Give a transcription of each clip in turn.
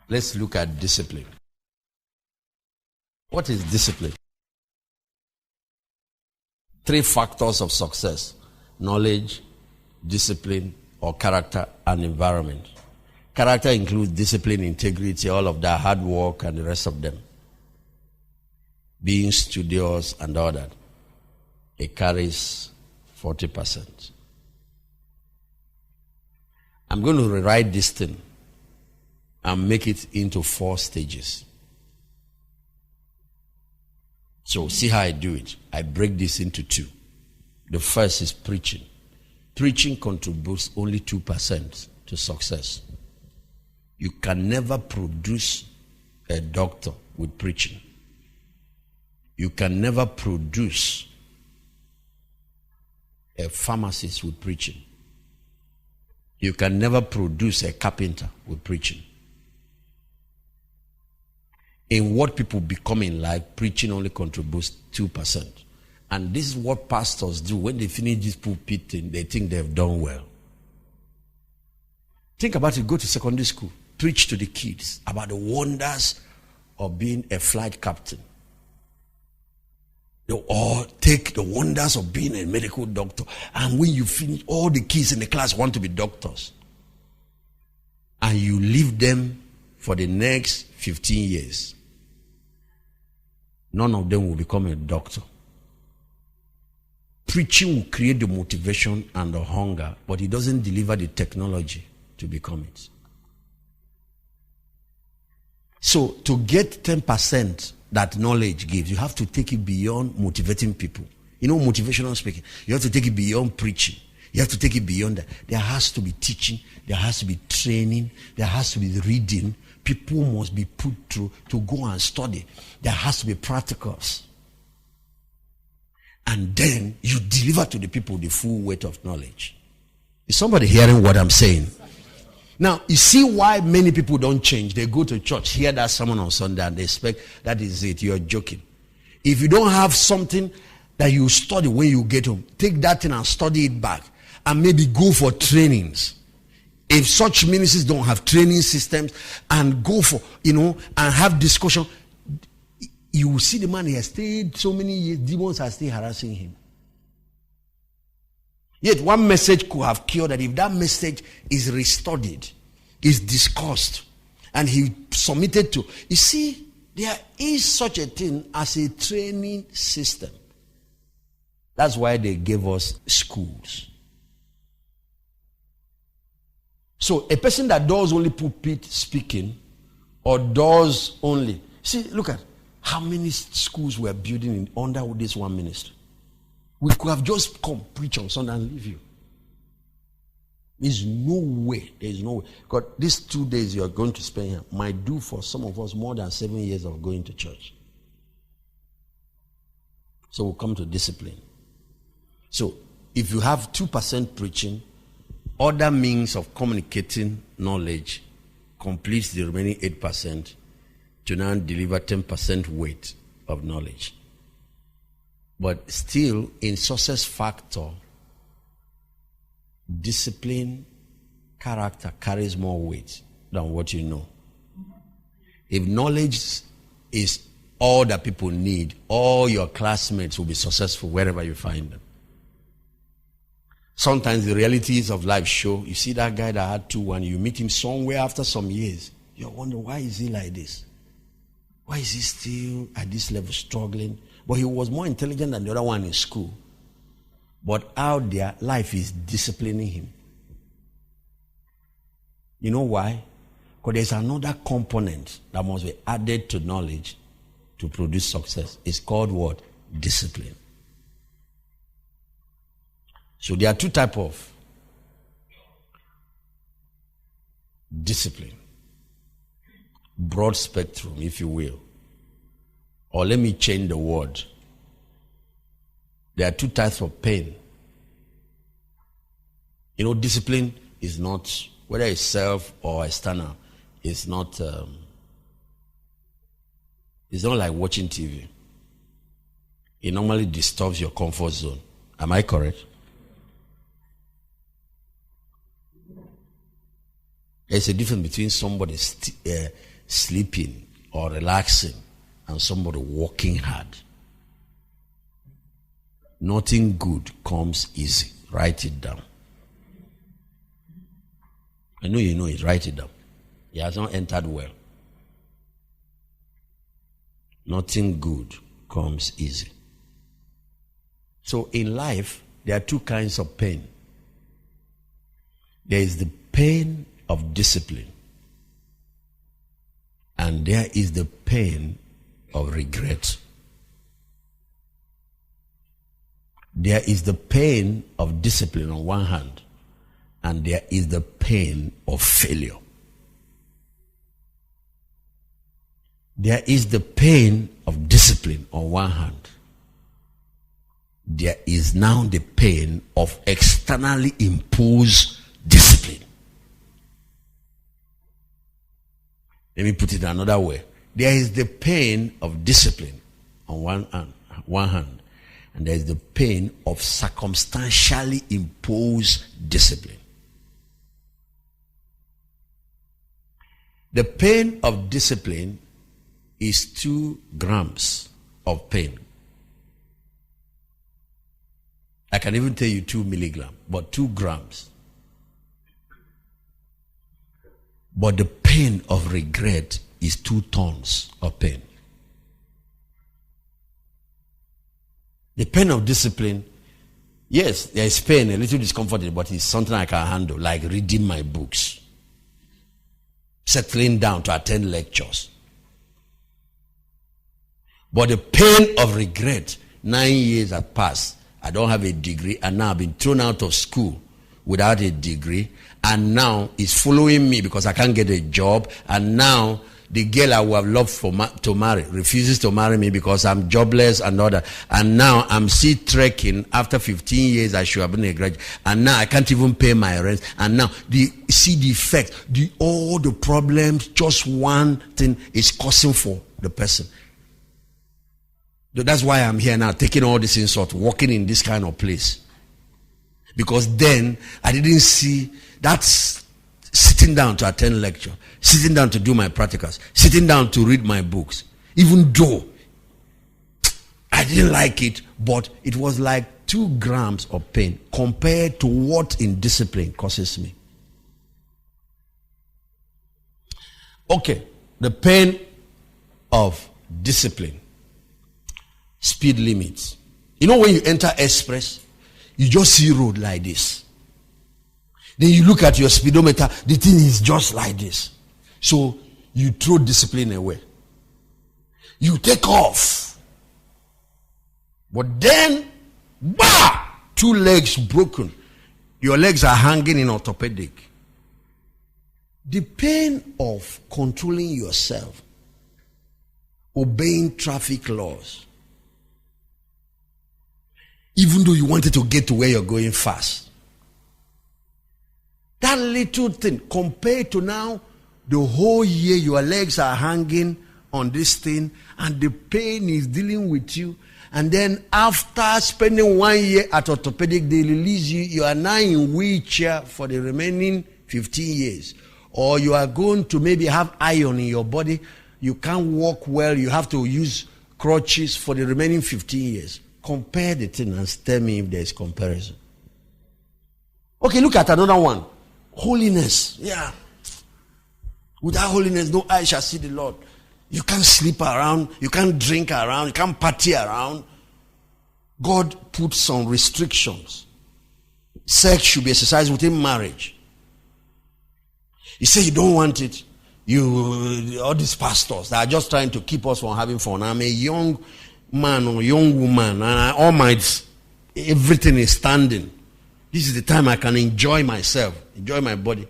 Let's look at discipline. What is discipline? 3 factors of success: knowledge, discipline, or character and environment. Character includes discipline, integrity, all of that, hard work, and the rest of them. Being studious and all that. It carries 40%. I'm going to rewrite this thing and make it into 4 stages. So see how I do it. I break this into 2. The first is preaching. Preaching contributes only 2% to success. You can never produce a doctor with preaching. You can never produce a pharmacist with preaching. You can never produce a carpenter with preaching. In what people become in life, preaching only contributes 2%. And this is what pastors do. When they finish this pulpit thing, they think they've done well. Think about it. Go to secondary school. Preach to the kids about the wonders of being a flight captain. Or take the wonders of being a medical doctor. And when you finish, all the kids in the class want to be doctors. And you leave them for the next 15 years. None of them will become a doctor. Preaching will create the motivation and the hunger, but it doesn't deliver the technology to become it. So to get 10% that knowledge gives, you have to take it beyond motivating people. You know, motivational speaking. You have to take it beyond preaching. You have to take it beyond that. There has to be teaching. There has to be training. There has to be reading. People must be put through to go and study. There has to be practicals. And then you deliver to the people the full weight of knowledge. Is somebody hearing what I'm saying? Now, you see why many people don't change. They go to church, hear that sermon on Sunday, and they expect that is it. You're joking. If you don't have something that you study when you get home, take that thing and study it back. And maybe go for trainings. If such ministries don't have training systems, and go for, and have discussion, you will see the man, he has stayed so many years, demons are still harassing him. Yet one message could have cured that if that message is restudied, is discussed, and he submitted to. You see, there is such a thing as a training system. That's why they gave us schools. So a person that does only pulpit speaking or does only, see, look at how many schools we're building under this one ministry. We could have just come preach on Sunday and leave you. There's no way. There's no way. God, these 2 days you're going to spend here might do for some of us more than 7 years of going to church. So we'll come to discipline. So if you have 2% preaching, other means of communicating knowledge completes the remaining 8% to now deliver 10% weight of knowledge. But still, in success factor, discipline, character carries more weight than what you know. If knowledge is all that people need, all your classmates will be successful wherever you find them. Sometimes the realities of life show, you see that guy that had 2-1, you meet him somewhere after some years. You wonder, why is he like this? Why is he still at this level struggling? But he was more intelligent than the other one in school. But out there, life is disciplining him. You know why? Because there's another component that must be added to knowledge to produce success. It's called what? Discipline. So there are 2 types of discipline. Broad spectrum, if you will. Or let me change the word. There are 2 types of pain. Discipline is not, whether it's self or external, it's not like watching TV. It normally disturbs your comfort zone. Am I correct? There's a difference between somebody sleeping or relaxing and somebody working hard. Nothing good comes easy. Write it down. I know you know it. Write it down. It has not entered well. Nothing good comes easy. So in life, there are two kinds of pain. There is the pain of discipline, and there is the pain of regret. There is the pain of discipline on one hand, and there is the pain of failure. There is the pain of discipline on one hand. There is now the pain of externally imposed discipline. Let me put it another way. There is the pain of discipline on one hand, and there is the pain of circumstantially imposed discipline. The pain of discipline is 2 grams of pain. I can even tell you 2 milligrams, but 2 grams. But the pain of regret is 2 tons of pain. The pain of discipline, yes, there is pain, a little discomfort, but it's something I can handle, like reading my books, settling down to attend lectures. But the pain of regret, 9 years have passed. I don't have a degree, and now I've been thrown out of school without a degree, and now it's following me because I can't get a job, and now the girl I would have loved to marry refuses to marry me because I'm jobless and all that, and now I'm still trekking. After 15 years I should have been a graduate, and now I can't even pay my rent, and now see the effect, all the problems just one thing is causing for the person. That's why I'm here now, taking all this insult, working in this kind of place. Because then I didn't see that's sitting down to attend lecture, sitting down to do my practicals, sitting down to read my books. Even though I didn't like it, but it was like 2 grams of pain compared to what in discipline causes me. Okay, the pain of discipline. Speed limits. You know when you enter express, you just see road like this. Then you look at your speedometer, the thing is just like this. So you throw discipline away. You take off. But then, 2 legs broken. Your legs are hanging in orthopedic. The pain of controlling yourself, obeying traffic laws, even though you wanted to get to where you're going fast. That little thing, compared to now, the whole year your legs are hanging on this thing, and the pain is dealing with you. And then after spending 1 year at orthopedic, they release you. You are now in wheelchair for the remaining 15 years. Or you are going to maybe have iron in your body. You can't walk well. You have to use crutches for the remaining 15 years. Compare the thing and tell me if there is comparison. Okay, look at another one. Holiness. Yeah. Without holiness, no eye shall see the Lord. You can't sleep around. You can't drink around. You can't party around. God put some restrictions. Sex should be exercised within marriage. You say you don't want it. All these pastors that are just trying to keep us from having fun. I'm a young man or young woman, and everything is standing. This is the time I can enjoy myself, enjoy my body.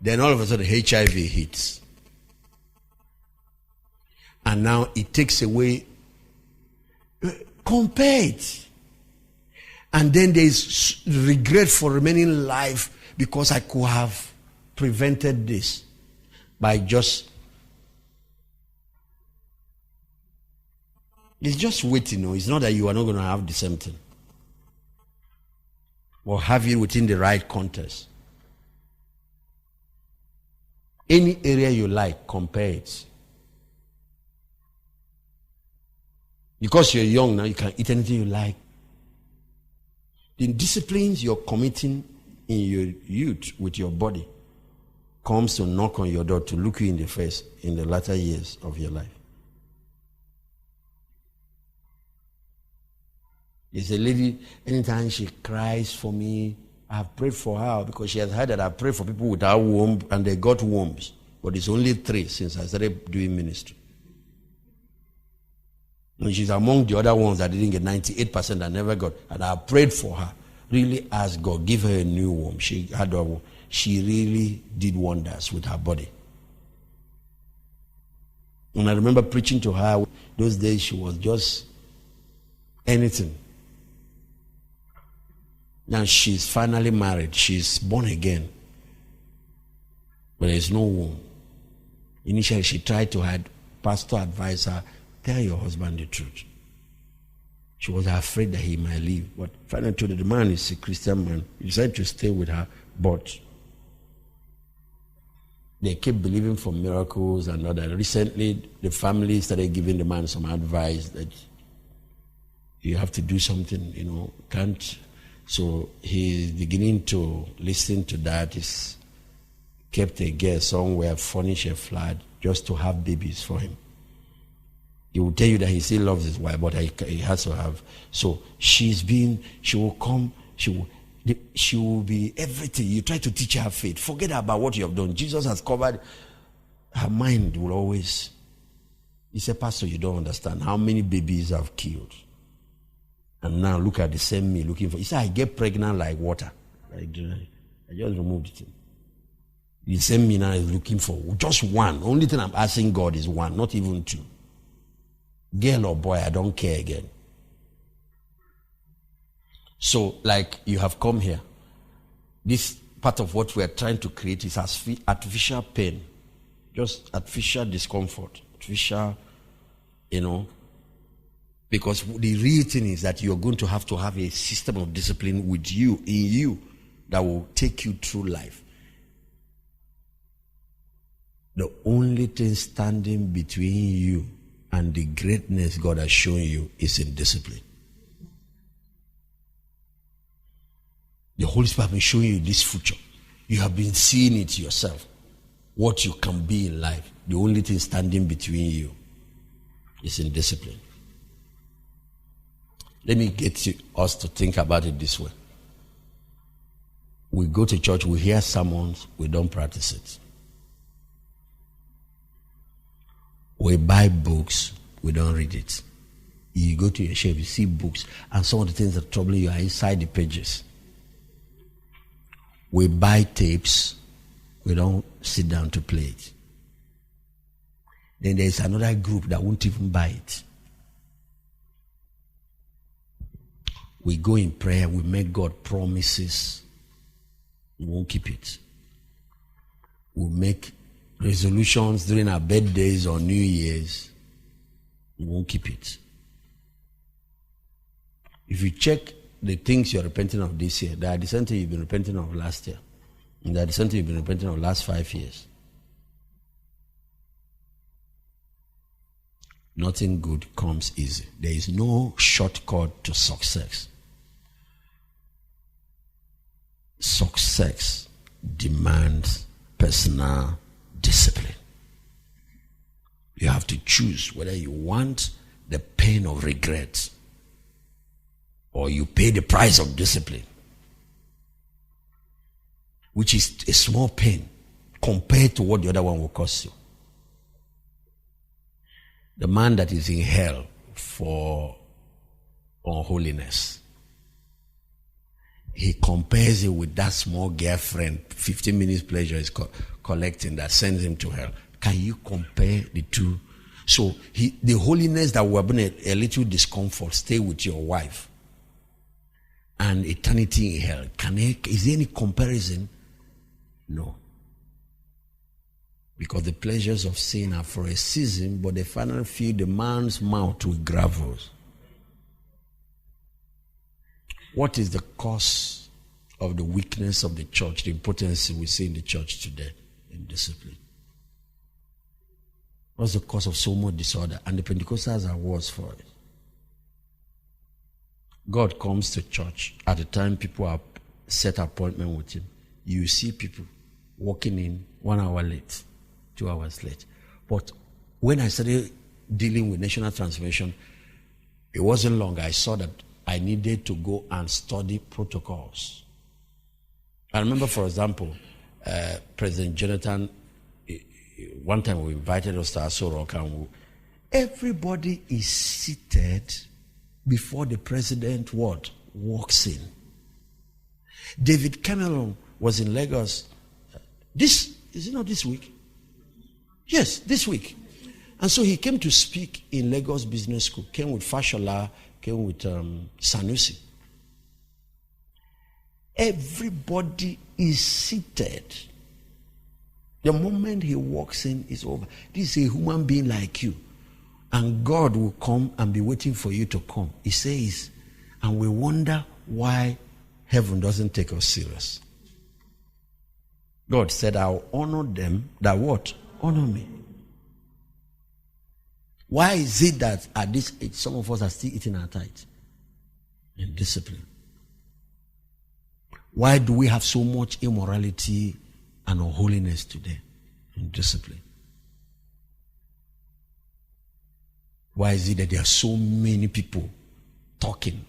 Then all of a sudden HIV hits. And now it takes away. Compare it. And then there is regret for remaining life because I could have prevented this by just. It's just waiting. No, it's not that you are not going to have the same thing, or have it within the right context. Any area you like, compare it. Because you're young now, you can eat anything you like. The disciplines you're committing in your youth with your body comes to knock on your door to look you in the face in the latter years of your life. There's a lady, anytime she cries for me, I've prayed for her because she has heard that I've prayed for people without womb and they got wombs. But it's only 3 since I started doing ministry. And she's among the other ones that didn't get 98% that never got. And I prayed for her. Really asked God, give her a new womb. She had a womb. She really did wonders with her body. And I remember preaching to her. Those days she was just anything. Now she's finally married. She's born again. But there's no womb. Initially she tried to have pastor advise her, tell your husband the truth. She was afraid that he might leave. But finally told her the man is a Christian man. He decided to stay with her. But they kept believing for miracles and all that. Recently the family started giving the man some advice that you have to do something, can't. So he's beginning to listen to that. He's kept a girl somewhere, furnish a flat just to have babies for him. He will tell you that he still loves his wife, but he has to have. So she will come, she will be everything. You try to teach her faith. Forget about what you have done. Jesus has covered. Her mind will always. He said, Pastor, you don't understand how many babies I've killed. And now look at the same me looking for. He said, I get pregnant like water. I just removed it. The same me now is looking for just one. Only thing I'm asking God is one, not even 2. Girl or boy, I don't care again. So, like you have come here. This part of what we are trying to create is artificial pain. Just artificial discomfort. Artificial, because the real thing is that you're going to have a system of discipline with you, in you, that will take you through life. The only thing standing between you and the greatness God has shown you is in discipline. The Holy Spirit has been showing you this future. You have been seeing it yourself. What you can be in life. The only thing standing between you is in discipline. Let me get us to think about it this way. We go to church, we hear sermons, we don't practice it. We buy books, we don't read it. You go to your shelf, you see books, and some of the things that trouble you are inside the pages. We buy tapes, we don't sit down to play it. Then there's another group that won't even buy it. We go in prayer, we make God promises, we won't keep it. We make resolutions during our birthdays or New Year's, we won't keep it. If you check the things you're repenting of this year, they are the same thing you've been repenting of last year. And they are the same thing you've been repenting of last 5 years. Nothing good comes easy. There is no shortcut to success. Success demands personal discipline. You have to choose whether you want the pain of regret or you pay the price of discipline, which is a small pain compared to what the other one will cost you. The man that is in hell for unholiness, he compares it with that small girlfriend, 15 minutes pleasure is collecting, that sends him to hell. Can you compare the two? So the holiness that will bring a little discomfort, stay with your wife, and eternity in hell. Is there any comparison? No. Because the pleasures of sin are for a season, but they finally fill the man's mouth with gravels. What is the cause of the weakness of the church, the impotency we see in the church today? In discipline. What's the cause of so much disorder? And the Pentecostals are worse for it. God comes to church at the time people are set appointment with him. You see people walking in 1 hour late, 2 hours late. But when I started dealing with national transformation, it wasn't long. I saw that I needed to go and study protocols. I remember, for example, President Jonathan, one time we invited us to Aso Rock, and everybody is seated before the president walks in. David Cameron was in Lagos. Is it not this week? Yes, this week. And so he came to speak in Lagos Business School. Came with Fashola, came with Sanusi. Everybody is seated. The moment he walks in, it's over. This is a human being like you. And God will come and be waiting for you to come. He says, and we wonder why heaven doesn't take us serious. God said, I'll honor them that what? Honor me. Why is it that at this age, some of us are still eating our tithe? In discipline. Why do we have so much immorality and unholiness today? In discipline. Why is it that there are so many people talking,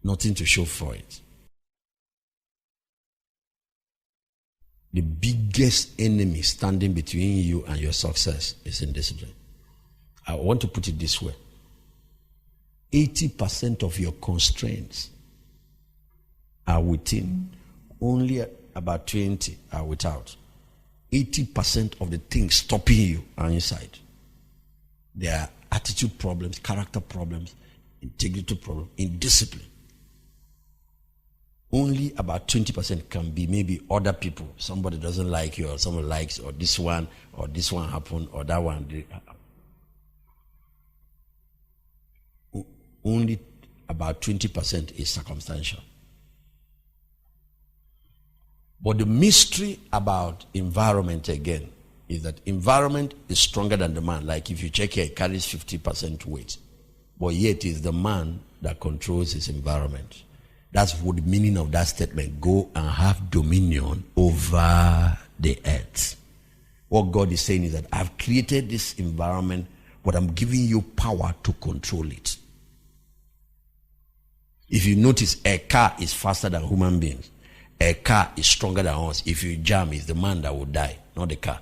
nothing to show for it? The biggest enemy standing between you and your success is indiscipline. I want to put it this way. 80% of your constraints are within. Only about 20 are without. 80% of the things stopping you are inside. There are attitude problems, character problems, integrity problems, indiscipline. Only about 20% can be maybe other people. Somebody doesn't like you, or someone likes, or this one happened, or that one did. Only about 20% is circumstantial. But the mystery about environment again is that environment is stronger than the man. Like if you check here, it carries 50% weight. But yet it is the man that controls his environment. That's what the meaning of that statement. Go and have dominion over the earth. What God is saying is that I've created this environment, but I'm giving you power to control it. If you notice, a car is faster than human beings. A car is stronger than us. If you jam, it's the man that will die, not the car.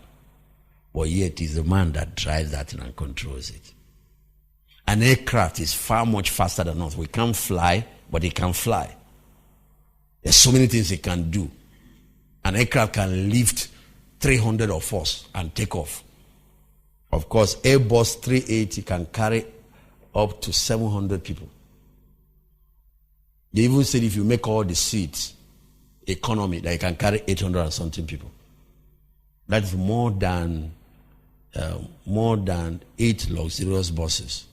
But yet it's the man that drives that and controls it. An aircraft is far much faster than us. We can't fly, but it can fly. There's so many things it can do. An aircraft can lift 300 of us and take off. Of course, Airbus 380 can carry up to 700 people. They even said if you make all the seats economy, that you can carry 800 and something people. That's more than 8 luxurious buses.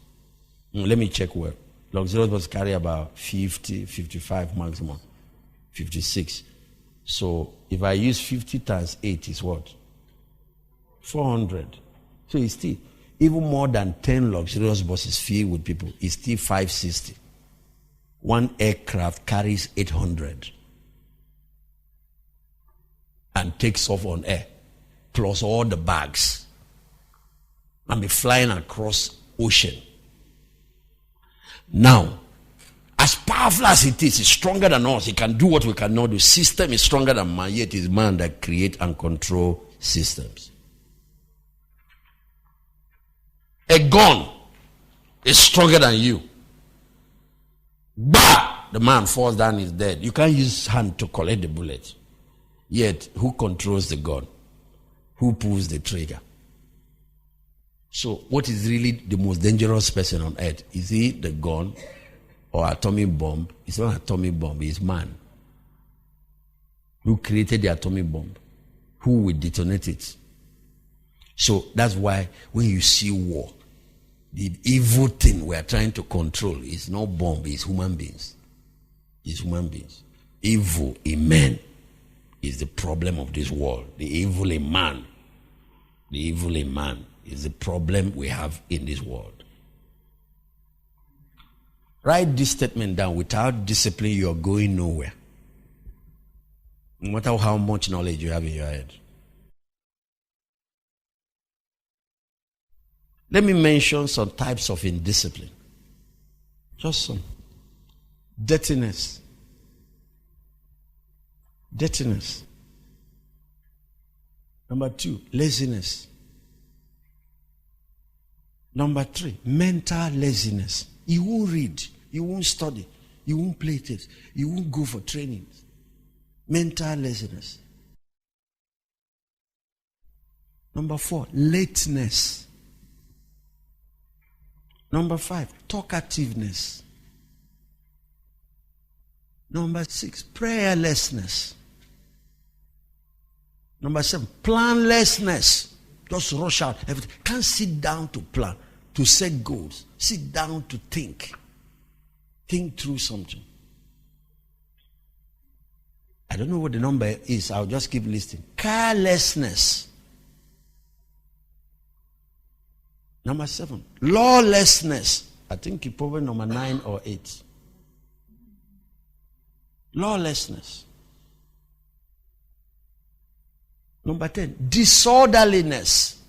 Let me check where. Luxurious buses carry about 50, 55 maximum, 56. So if I use 50 times 8 is what? 400. So it's still, even more than 10 luxurious buses filled with people, it's still 560. One aircraft carries 800 and takes off on air, plus all the bags, and be flying across ocean. Now, as powerful as it is, it's stronger than us. It can do what we cannot do. System is stronger than man, yet it is man that create and control systems. A gun is stronger than you. Bah! The man falls down, is dead. You can't use hand to collect the bullet. Yet, who controls the gun? Who pulls the trigger? So, what is really the most dangerous person on earth? Is he the gun or atomic bomb? It's not atomic bomb, it's man. Who created the atomic bomb? Who will detonate it? So, that's why when you see war, the evil thing we are trying to control is not bomb, it's human beings. It's human beings. Evil in men is the problem of this world. The evil in man. The evil in man is the problem we have in this world. Write this statement down. Without discipline, you are going nowhere. No matter how much knowledge you have in your head. Let me mention some types of indiscipline. Just some. Dirtiness. Dirtiness. Number 2, laziness. Number 3, mental laziness. You won't read. You won't study. You won't play it. You won't go for training. Mental laziness. Number 4, lateness. Number 5, talkativeness. Number 6, prayerlessness. Number 7, planlessness. Just rush out. Everything. Can't sit down to plan, to set goals. Sit down to think. Think through something. I don't know what the number is. I'll just keep listing. Carelessness. Number 7, lawlessness. I think it's probably number 9 or 8. Lawlessness. Number 10, disorderliness.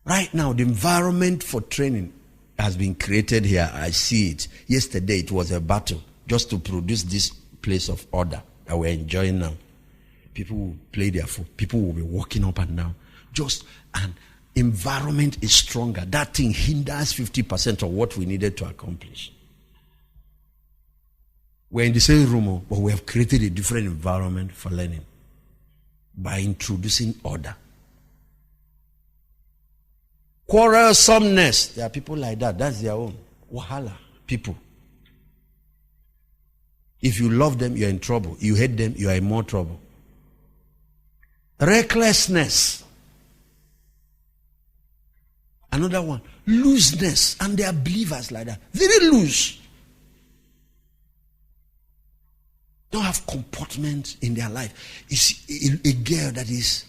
Right now, the environment for training has been created here. I see it. Yesterday, it was a battle just to produce this place of order that we're enjoying now. People will play their foot. People will be walking up and down. Just an environment is stronger. That thing hinders 50% of what we needed to accomplish. We're in the same room, but we have created a different environment for learning by introducing order. Quarrelsomeness. There are people like that. That's their own. Wahala. People. If you love them, you're in trouble. You hate them, you are in more trouble. Recklessness. Another one. Looseness. And there are believers like that. Very loose. Don't have comportment in their life. You see a girl that is,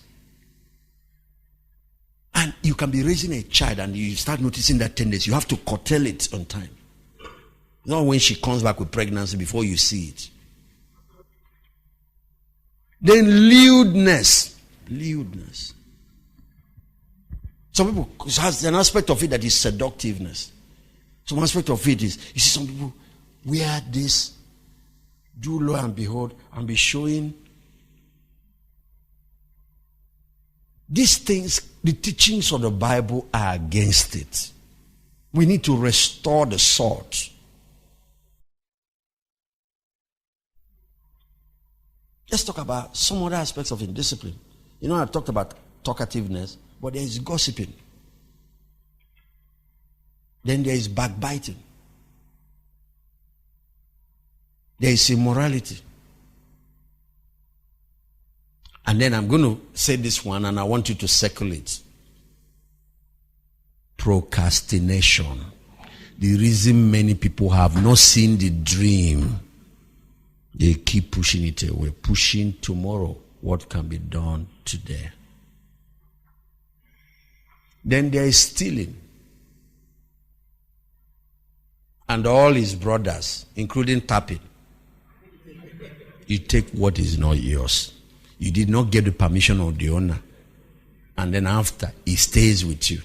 and you can be raising a child and you start noticing that tendency. You have to curtail it on time. Not when she comes back with pregnancy before you see it. Then lewdness. Lewdness. Some people, it has an aspect of it that is seductiveness. Some aspect of it is, you see some people wear this, do lo and behold, and be showing these things. The teachings of the Bible are against it. We need to restore the salt. Let's talk about some other aspects of indiscipline. You know, I talked about talkativeness, but there is gossiping. Then there is backbiting. There is immorality. And then I'm going to say this one, and I want you to circle it. Procrastination. The reason many people have not seen the dream, they keep pushing it away, pushing tomorrow what can be done today. Then there is stealing. And all his brothers, including tapping. You take what is not yours. You did not get the permission of the owner. And then after, he stays with you.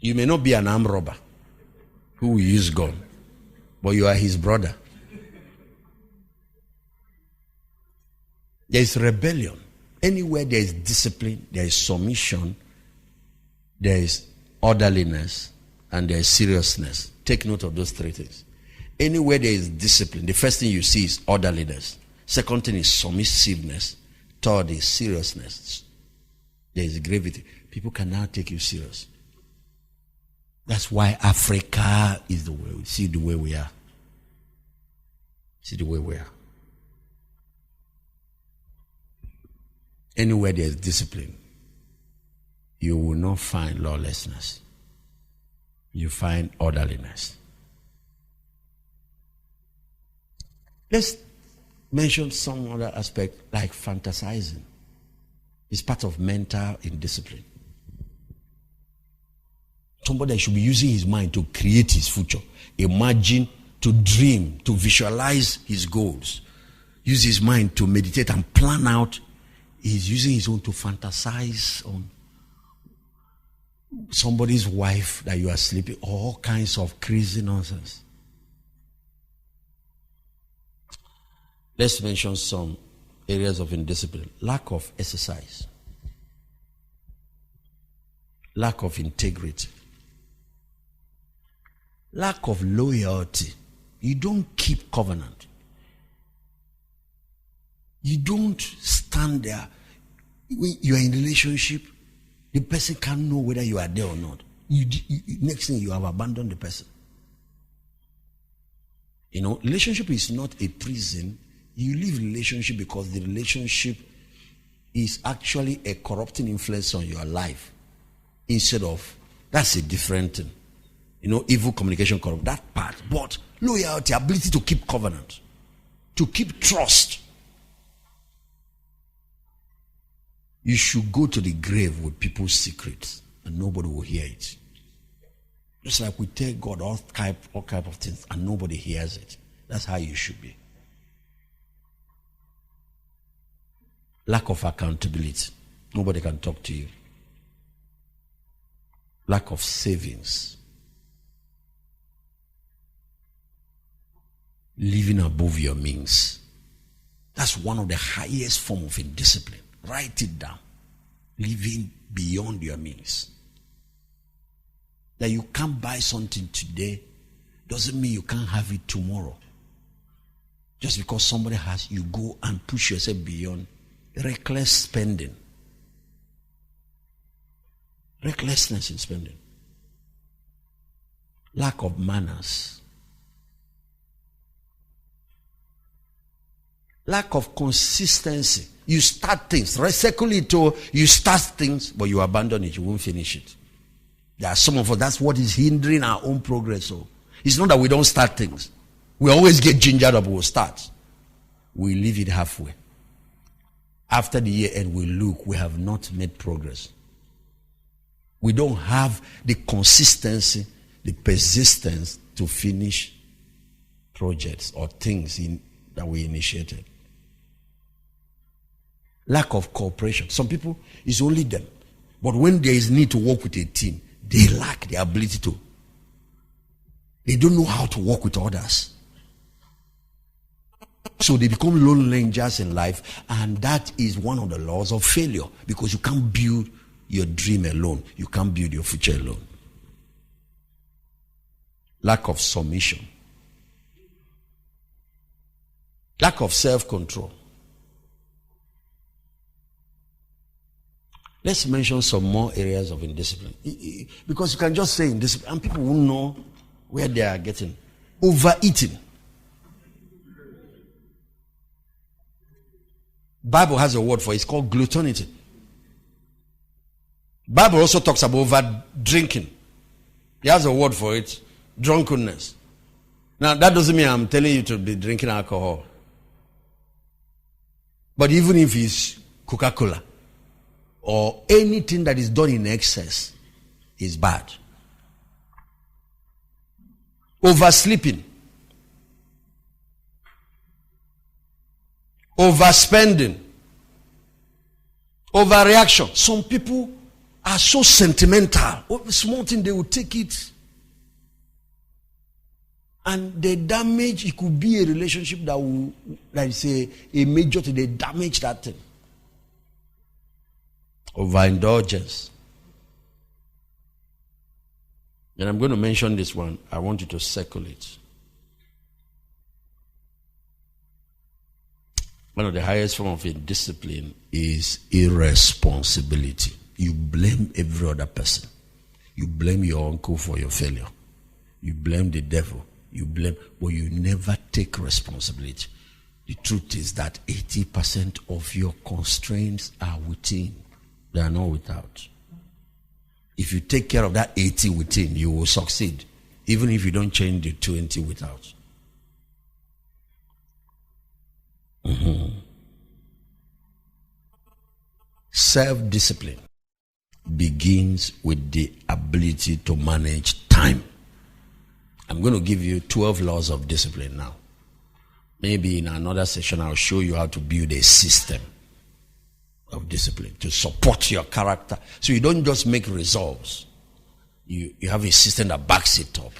You may not be an armed robber who will use gun, but you are his brother. There is rebellion. Anywhere there is discipline, there is submission, there is orderliness, and there is seriousness. Take note of those 3 things. Anywhere there is discipline, the first thing you see is orderliness. Second thing is submissiveness. Third is seriousness. There is gravity. People can now take you serious. That's why Africa is the way. See the way we are. See the way we are. Anywhere there is discipline, you will not find lawlessness. You find orderliness. Let's mention some other aspect like fantasizing. It's part of mental indiscipline. Somebody should be using his mind to create his future, imagine, to dream, to visualize his goals, use his mind to meditate and plan out. He's using his own to fantasize on somebody's wife that you are sleeping, all kinds of crazy nonsense. Let's mention some areas of indiscipline. Lack of exercise, lack of integrity, lack of loyalty. You don't keep covenant. You don't stand there. When you are in a relationship, the person can't know whether you are there or not. Next thing, you have abandoned the person. You know, relationship is not a prison. You leave relationship because the relationship is actually a corrupting influence on your life. Instead of, that's a different thing. You know, evil communication, corrupt, that part. But loyalty, ability to keep covenant, to keep trust. You should go to the grave with people's secrets and nobody will hear it. Just like we tell God all type of things and nobody hears it. That's how you should be. Lack of accountability. Nobody can talk to you. Lack of savings. Living above your means. That's one of the highest form of indiscipline. Write it down. Living beyond your means. That you can't buy something today doesn't mean you can't have it tomorrow. Just because somebody has, you go and push yourself beyond. Reckless spending. Recklessness in spending. Lack of manners. Lack of consistency. You start things. You start things, but you abandon it. You won't finish it. There are some of us, that's what is hindering our own progress. So it's not that we don't start things. We always get gingered up, we'll start. We leave it halfway. After the year end, we look, we have not made progress. We don't have the consistency, the persistence to finish projects or things that we initiated. Lack of cooperation. Some people, it's only them. But when there is need to work with a team, they lack the ability to. They don't know how to work with others. So they become lone rangers in life, and that is one of the laws of failure, because you can't build your dream alone. You can't build your future alone. Lack of submission. Lack of self-control. Let's mention some more areas of indiscipline. Because you can just say indiscipline and people won't know where they are getting. Overeating. Bible has a word for it. It's called gluttonity. Bible also talks about over drinking. It has a word for it. Drunkenness. Now that doesn't mean I'm telling you to be drinking alcohol. But even if it's Coca-Cola or anything that is done in excess is bad. Oversleeping. Overspending. Overreaction. Some people are so sentimental. Over small thing, they will take it. And the damage, it could be a relationship that will, like say, a major to they damage that thing. Overindulgence. And I'm going to mention this one. I want you to circle it. One of the highest form of indiscipline is irresponsibility. You blame every other person. You blame your uncle for your failure. You blame the devil. You blame, but you never take responsibility. The truth is that 80% of your constraints are within. They are not without. If you take care of that 80 within, you will succeed. Even if you don't change the 20 without. Self-discipline begins with the ability to manage time. I'm going to give you 12 laws of discipline now. Maybe in another session I'll show you how to build a system of discipline to support your character. So you don't just make resolves. You have a system that backs it up.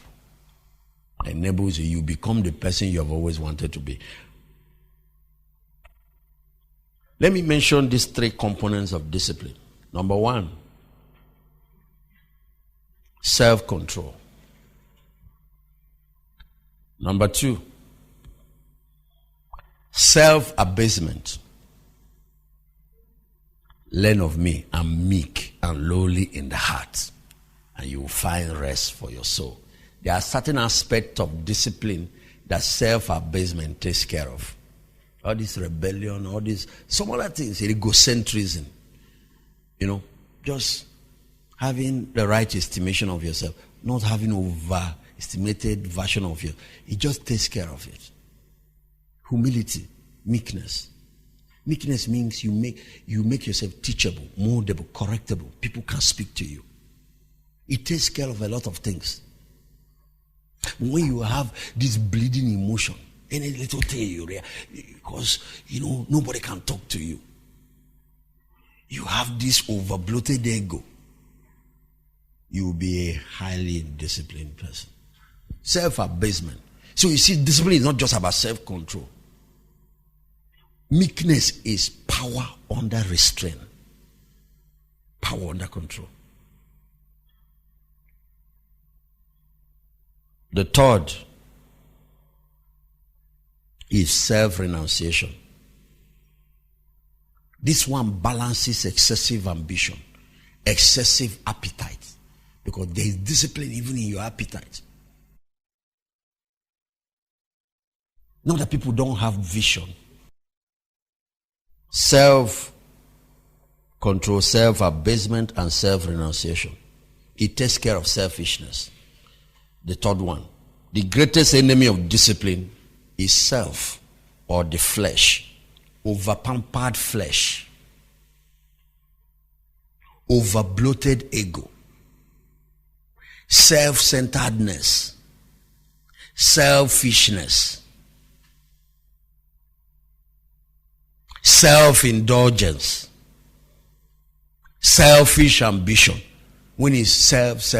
Enables you. You become the person you have always wanted to be. Let me mention these 3 components of discipline. Number 1, self-control. Number 2, self-abasement. Learn of me, I'm meek and lowly in the heart, and you will find rest for your soul. There are certain aspects of discipline that self-abasement takes care of. All this rebellion, all this, some other things, egocentrism. Just having the right estimation of yourself, not having overestimated version of you. It just takes care of it. Humility, meekness. Meekness means you make yourself teachable, moldable, correctable. People can speak to you. It takes care of a lot of things. When you have this bleeding emotion, any little thing you react, because nobody can talk to you. You have this over-bloated ego. You will be a highly disciplined person. Self-abasement. So you see, discipline is not just about self-control. Meekness is power under restraint. Power under control. The third is self-renunciation. This one balances excessive ambition, excessive appetite, because there is discipline even in your appetite. Not that people don't have vision. Self-control, self-abasement, and self-renunciation. It takes care of selfishness. The third one, the greatest enemy of discipline is self, or the flesh. Over-pampered flesh. Over-bloated ego. Self-centeredness. Selfishness. Self-indulgence. Selfish ambition. When it's self.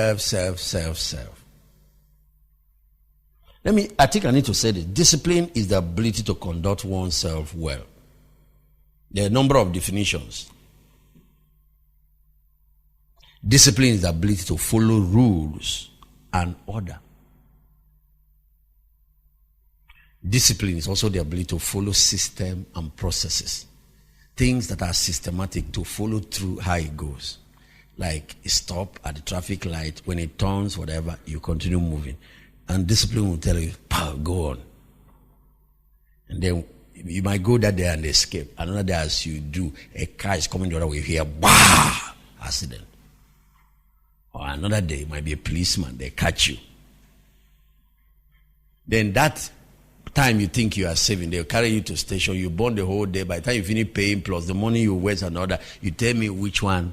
I think I need to say this. Discipline is the ability to conduct oneself well. There are a number of definitions. Discipline is the ability to follow rules and order. Discipline is also the ability to follow system and processes. Things that are systematic, to follow through how it goes. Like stop at the traffic light, when it turns, whatever, you continue moving. And discipline will tell you, go on. And then you might go that day and escape. Another day, as you do, a car is coming the other way, you hear, accident. Or another day, it might be a policeman, they catch you. Then that time you think you are saving, they'll carry you to station, you burn the whole day. By the time you finish paying, plus the money you waste another, you tell me which one.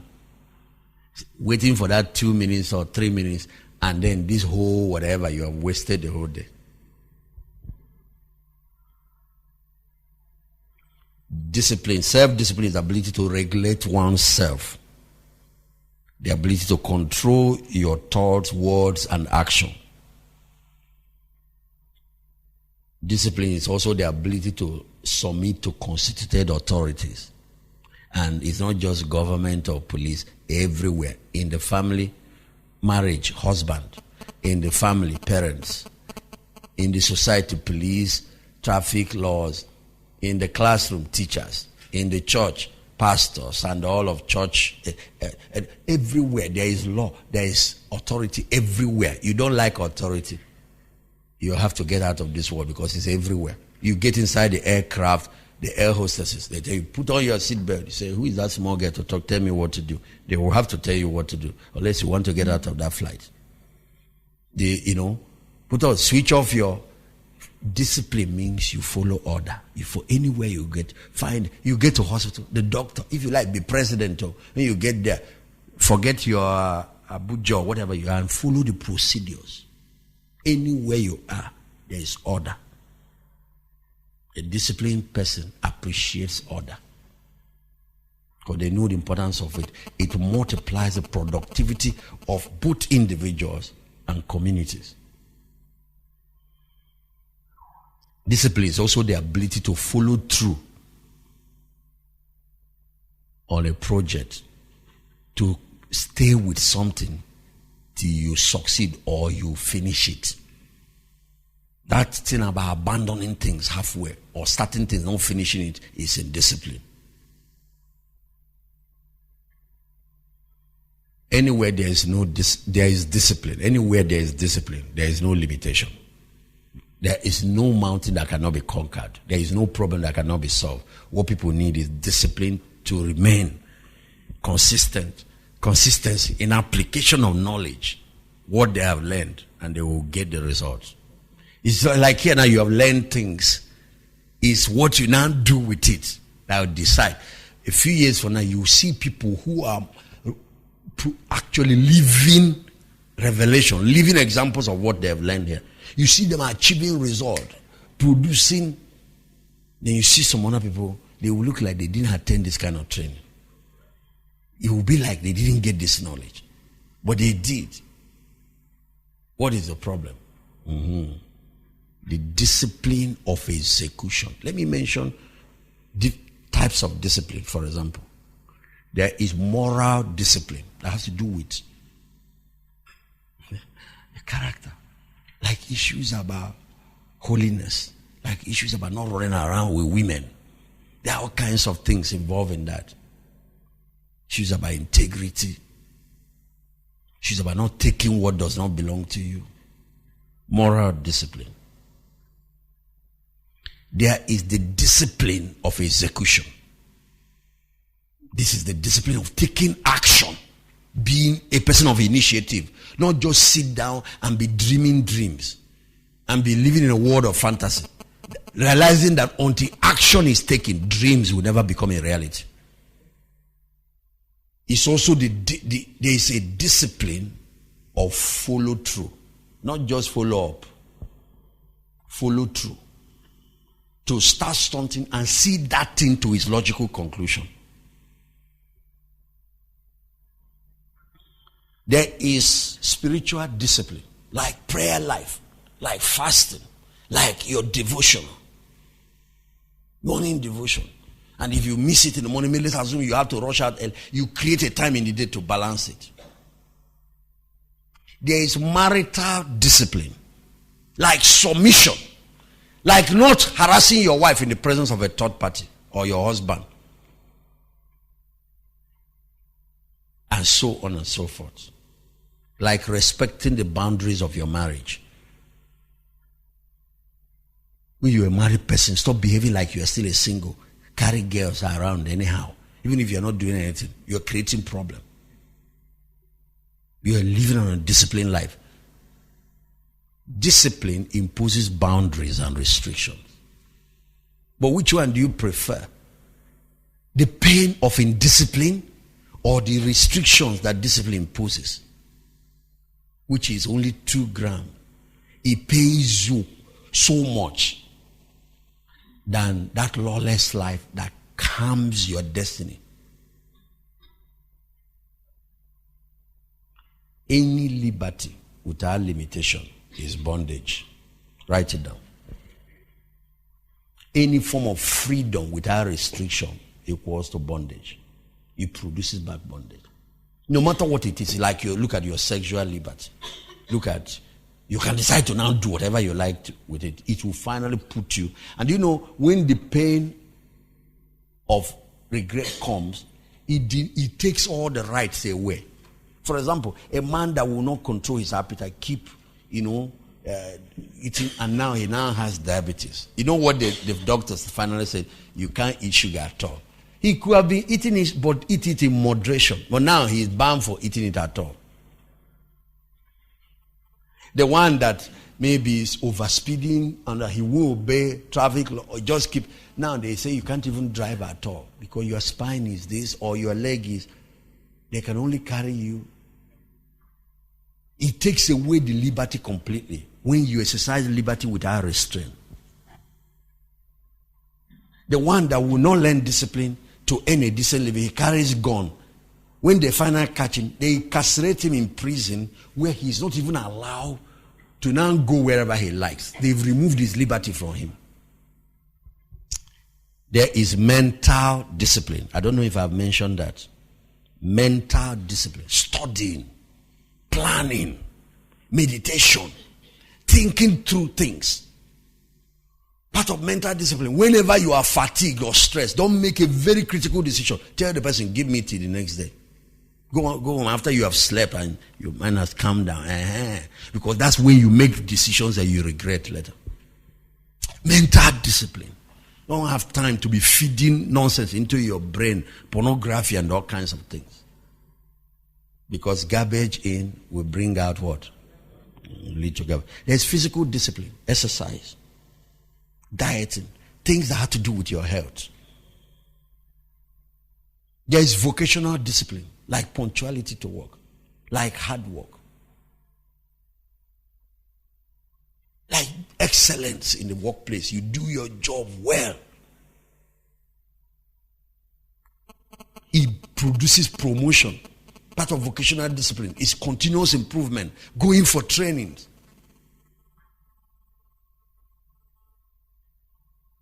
Waiting for that 2 minutes or 3 minutes, and then this whole whatever, you have wasted the whole day. Discipline, self-discipline is the ability to regulate oneself. The ability to control your thoughts, words, and action. Discipline is also the ability to submit to constituted authorities. And it's not just government or police, everywhere. In the family, marriage, husband. In the family, parents. In the society, police, traffic laws. In the classroom, teachers. In the church, pastors and all of church. Everywhere there is law, there is authority everywhere. You don't like authority, you have to get out of this world, because it's everywhere. You get inside the aircraft, the air hostesses, they tell you, put on your seatbelt. You say, who is that small girl to talk? Tell me what to do. They will have to tell you what to do, unless you want to get out of that flight. Switch off your Discipline means you follow order. Anywhere you get to hospital, the doctor, if you like, be president, or when you get there, forget your Abuja or whatever you are and follow the procedures. Anywhere you are, there is order. A disciplined person appreciates order because they know the importance of it. It multiplies the productivity of both individuals and communities. Discipline is also the ability to follow through on a project, to stay with something till you succeed or you finish it. That thing about abandoning things halfway or starting things, not finishing it, is in discipline. Anywhere there is discipline. Anywhere there is discipline, there is no limitation. There is no mountain that cannot be conquered. There is no problem that cannot be solved. What people need is discipline to remain consistency in application of knowledge, what they have learned, and they will get the results. It's like here now, you have learned things. It's what you now do with it that will decide. A few years from now, you will see people who are actually living revelation, living examples of what they have learned here. You see them achieving result, producing. Then you see some other people, they will look like they didn't attend this kind of training. It will be like they didn't get this knowledge, but they did. What is the problem? The discipline of execution. Let me mention types of discipline, for example. There is moral discipline that has to do with the character, like issues about holiness, like issues about not running around with women. There are all kinds of things involved in that. Issues about integrity, issues about not taking what does not belong to you. Moral discipline. There is the discipline of execution. This is the discipline of taking action, being a person of initiative, not just sit down and be dreaming dreams and be living in a world of fantasy, realizing that until action is taken, dreams will never become a reality. It's also there is a discipline of follow through, not just follow up, follow through. To start something and see that thing to its logical conclusion. There is spiritual discipline, like prayer life, like fasting, like your devotion, morning devotion. And if you miss it in the morning, let's assume you have to rush out, you create a time in the day to balance it. There is marital discipline, like submission. Like not harassing your wife in the presence of a third party or your husband. And so on and so forth. Like respecting the boundaries of your marriage. When you're a married person, stop behaving like you're still a single. Carry girls around anyhow. Even if you're not doing anything, you're creating problem. You're living on a disciplined life. Discipline imposes boundaries and restrictions. But which one do you prefer? The pain of indiscipline or the restrictions that discipline imposes? Which is only 2 grams. It pays you so much than that lawless life that calms your destiny. Any liberty without limitation is bondage. Write it down. Any form of freedom without restriction equals to bondage. It produces back bondage. No matter what it is, like you look at your sexual liberty. You can decide to now do whatever you like with it. It will finally put you. And you know, when the pain of regret comes, it takes all the rights away. For example, a man that will not control his appetite, keep eating, and now he has diabetes. You know what the doctors finally said? You can't eat sugar at all. He could have been eating it, but eat it in moderation. But now he is banned for eating it at all. The one that maybe is overspeeding and he will obey traffic law or just keep. Now they say you can't even drive at all because your spine is this or your leg is. They can only carry you. It takes away the liberty completely when you exercise liberty without restraint. The one that will not learn discipline to earn a decent living, he carries gun. When they finally catch him, they incarcerate him in prison where he's not even allowed to now go wherever he likes. They've removed his liberty from him. There is mental discipline. I don't know if I've mentioned that. Mental discipline. Studying, planning, meditation, thinking through things. Part of mental discipline. Whenever you are fatigued or stressed, don't make a very critical decision. Tell the person, give me till the next day. Go on after you have slept and your mind has calmed down. Because that's when you make decisions that you regret later. Mental discipline. Don't have time to be feeding nonsense into your brain, pornography and all kinds of things. Because garbage in will bring out what? Lead to garbage. There's physical discipline, exercise, dieting, things that have to do with your health. There is vocational discipline, like punctuality to work, like hard work, like excellence in the workplace. You do your job well. It produces promotion. Part of vocational discipline is continuous improvement, going for trainings.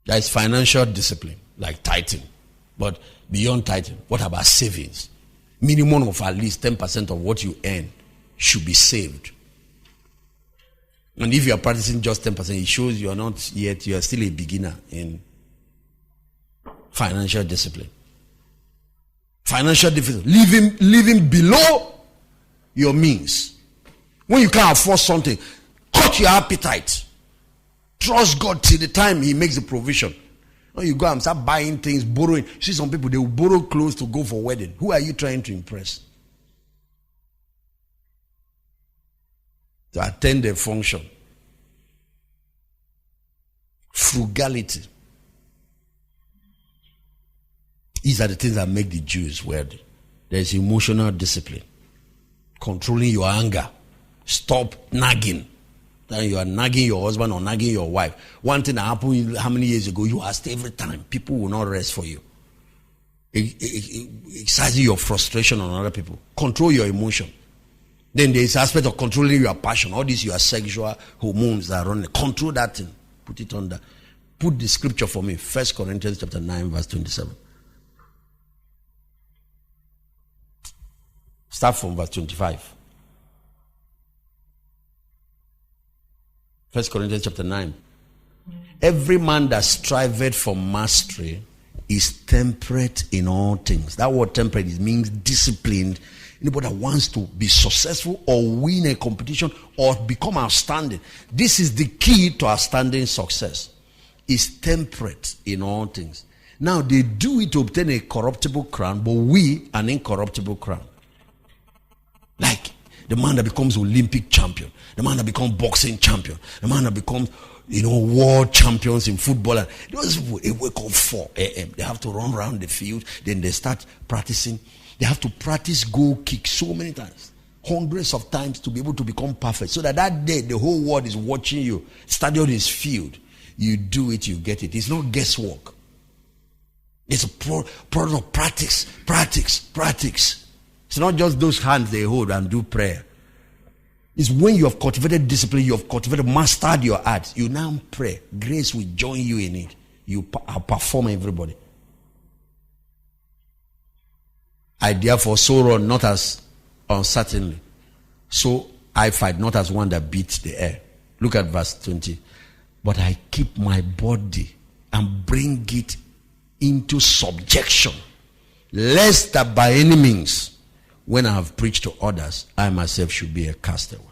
There is financial discipline, like tithing. But beyond tithing, what about savings? Minimum of at least 10% of what you earn should be saved. And if you are practicing just 10%, it shows you are not yet, you are still a beginner in financial discipline. Financial discipline, living below your means. When you can't afford something, cut your appetite. Trust God till the time He makes the provision. When you go and start buying things, borrowing. You see some people, they will borrow clothes to go for wedding. Who are you trying to impress? To attend a function. Frugality. These are the things that make the Jews wealthy. There is emotional discipline. Controlling your anger. Stop nagging. Then you are nagging your husband or nagging your wife. One thing that happened how many years ago, you asked every time. People will not rest for you. Exercising your frustration on other people. Control your emotion. Then there is aspect of controlling your passion. All these your sexual hormones that run. Control that thing. Put it under. Put the scripture for me. 1 Corinthians chapter 9 verse 27. Start from verse 25. 1 Corinthians chapter 9. Every man that striveth for mastery is temperate in all things. That word temperate means disciplined. Anybody that wants to be successful or win a competition or become outstanding. This is the key to outstanding success. Is temperate in all things. Now they do it to obtain a corruptible crown, but we an incorruptible crown. Like the man that becomes Olympic champion, the man that becomes boxing champion, the man that becomes, world champions in football. And those people, they wake up 4 a.m. They have to run around the field. Then they start practicing. They have to practice goal kick so many times, hundreds of times to be able to become perfect. So that day, the whole world is watching you. Stadium is filled. You do it, you get it. It's not guesswork. It's a product of practice. It's not just those hands they hold and do prayer. It's when you have cultivated discipline, you have mastered your art. You now pray. Grace will join you in it. You perform everybody. I therefore so run not as uncertainly. So I fight not as one that beats the air. Look at verse 20. But I keep my body and bring it into subjection, lest that by any means, when I have preached to others, I myself should be a castaway.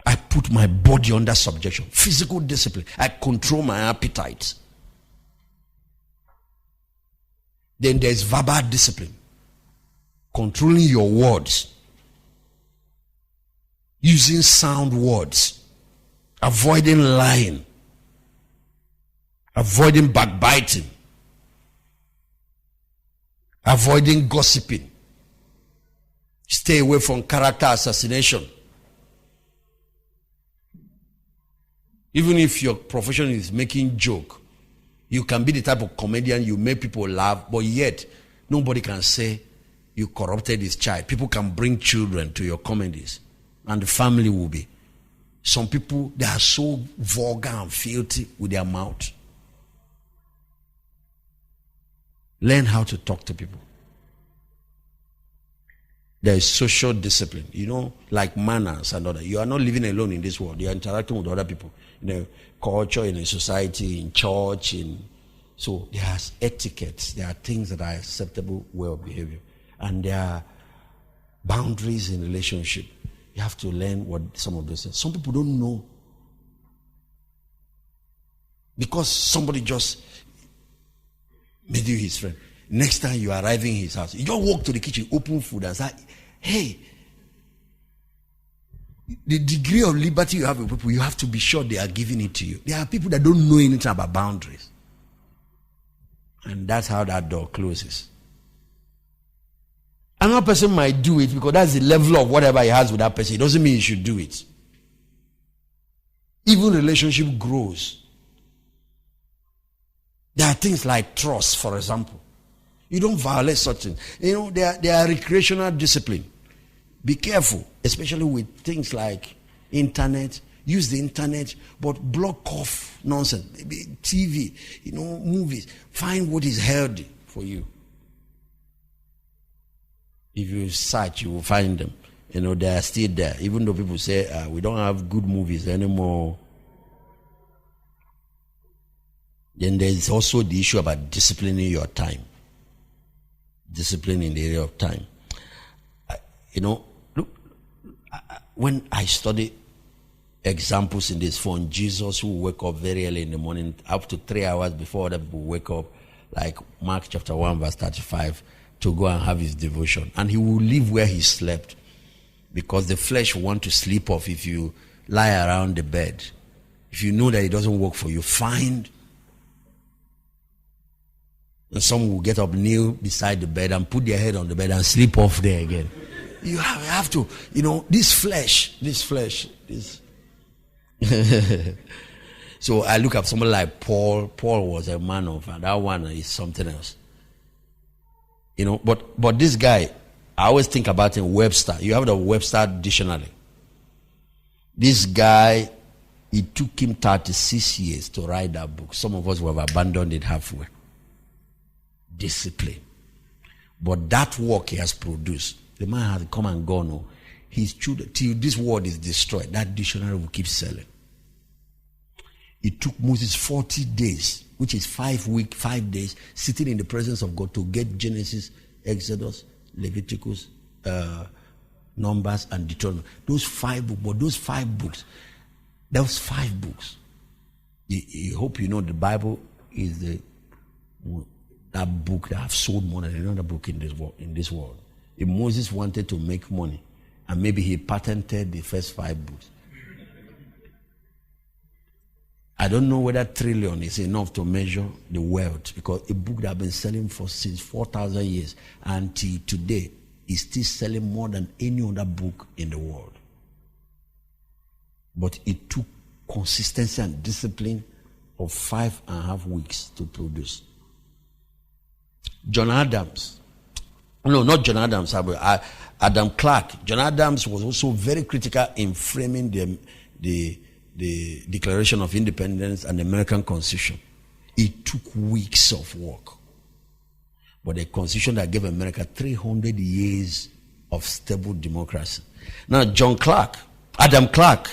I put my body under subjection. Physical discipline. I control my appetite. Then there's verbal discipline. Controlling your words. using sound words, avoiding lying, avoiding backbiting, avoiding gossiping. Stay away from character assassination. Even if your profession is making joke, you can be the type of comedian, you make people laugh, but yet nobody can say you corrupted his child. People can bring children to your comedies, and the family will be. Some people, they are so vulgar and filthy with their mouth. Learn how to talk to people. There is social discipline, like manners and other. You are not living alone in this world. You are interacting with other people in a culture, in a society, in church. So there are etiquettes. There are things that are acceptable way of behavior. And there are boundaries in relationship. You have to learn what some of this is. Some people don't know. Because somebody just made you his friend. Next time you are arriving in his house, you just walk to the kitchen, open food and say, hey, the degree of liberty you have with people, you have to be sure they are giving it to you. There are people that don't know anything about boundaries. And that's how that door closes. Another person might do it because that's the level of whatever he has with that person. It doesn't mean he should do it. Even relationship grows. There are things like trust, for example. You don't violate such things. There are recreational discipline. Be careful, especially with things like internet. Use the internet, but block off nonsense. TV, movies. Find what is healthy for you. If you search, you will find them. They are still there. Even though people say, we don't have good movies anymore. Then there is also the issue about disciplining your time. Discipline in the area of time. Look, when I study examples in this phone, Jesus who wake up very early in the morning, up to 3 hours before other people wake up, like Mark chapter 1 verse 35, to go and have his devotion. And he will live where he slept, because the flesh want to sleep off if you lie around the bed. If you know that it doesn't work for you, find. And some will get up, kneel beside the bed and put their head on the bed and sleep off there again. You have to, this flesh. So I look at someone like Paul. Paul was a man of, and that one is something else. But this guy, I always think about him, Webster. You have the Webster dictionary. This guy, it took him 36 years to write that book. Some of us have abandoned it halfway. Discipline. But that work he has produced, the man has come and gone. His children, till this word is destroyed, that dictionary will keep selling. It took Moses 40 days, which is 5 days, sitting in the presence of God to get Genesis, Exodus, Leviticus, Numbers, and Deuteronomy. Those 5 books, those 5 books. You hope you know the Bible is that book that have sold more than another book in this world. If Moses wanted to make money, and maybe he patented the first 5 books. I don't know whether trillion is enough to measure the wealth, because a book that has been selling since 4,000 years until today is still selling more than any other book in the world. But it took consistency and discipline of 5.5 weeks to produce. John Adams. No, not John Adams. Adam Clark. John Adams was also very critical in framing the Declaration of Independence and the American Constitution. It took weeks of work. But a constitution that gave America 300 years of stable democracy. Now, Adam Clark,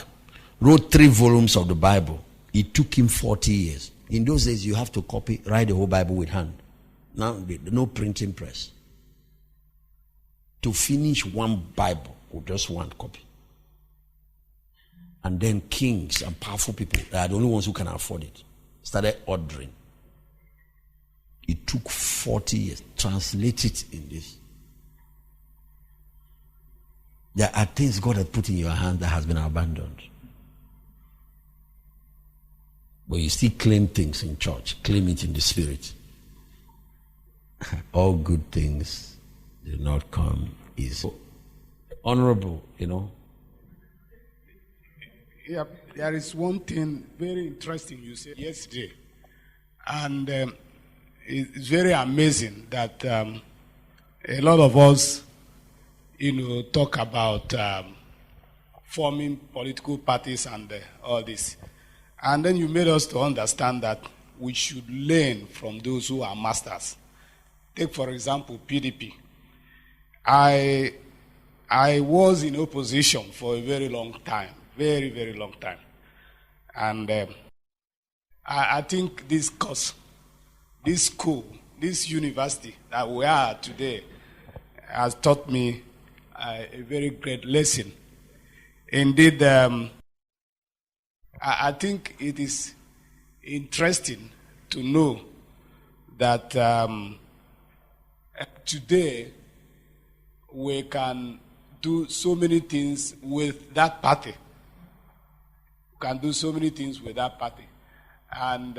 wrote 3 volumes of the Bible. It took him 40 years. In those days, you have to write the whole Bible with hand. Now, no printing press. To finish one Bible with just one copy. And then kings and powerful people, they are the only ones who can afford it, started ordering. It took 40 years. Translate it in this. There are things God has put in your hand that has been abandoned. But you still claim things in church, claim it in the spirit. All good things do not come easy. Honorable, Yeah, there is one thing very interesting you said yesterday. And it's very amazing that a lot of us, talk about forming political parties and all this. And then you made us to understand that we should learn from those who are masters. Take, for example, PDP. I was in opposition for a very long time, very, very long time. And I think this course, this school, this university that we are today has taught me a very great lesson. Indeed, I think it is interesting to know that today we can do so many things with that party. We can do so many things with that party. And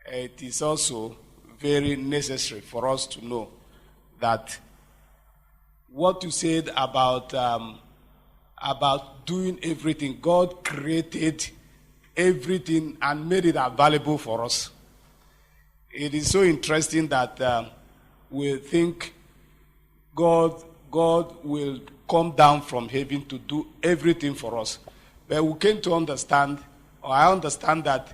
it is also very necessary for us to know that what you said about doing everything, God created everything and made it available for us. It is so interesting that we think God will come down from heaven to do everything for us. But we came to understand, or I understand that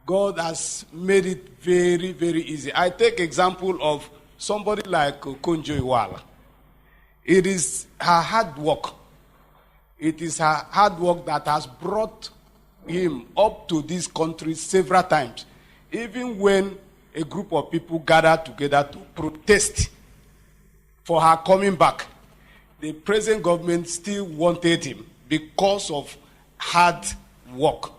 God has made it very, very easy. I take example of somebody like Konjo Iweala. It is her hard work. It is her hard work that has brought him up to this country several times. Even when a group of people gathered together to protest for her coming back, the present government still wanted him because of hard work,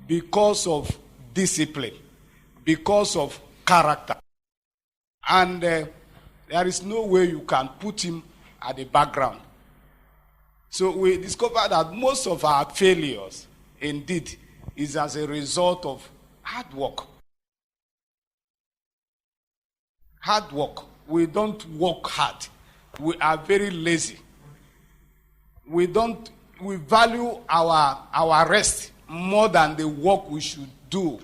because of discipline, because of character. And there is no way you can put him at the background. So we discovered that most of our failures, indeed, is as a result of hard work. Hard work. We don't work hard. We are very lazy. We value our rest more than the work we should do.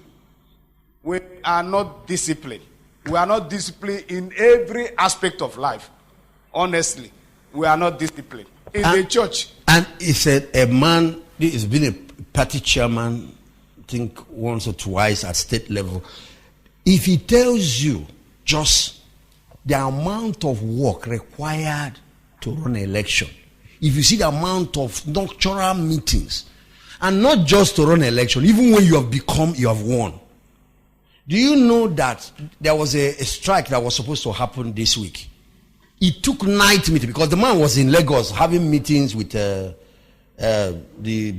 We are not disciplined. We are not disciplined in every aspect of life. Honestly, we are not disciplined. In the church. And he said a man, he's been a party chairman, I think once or twice at state level. If he tells you just the amount of work required to run an election, if you see the amount of nocturnal meetings, and not just to run an election, even when you have won. Do you know that there was a strike that was supposed to happen this week? It took night meeting because the man was in Lagos having meetings with the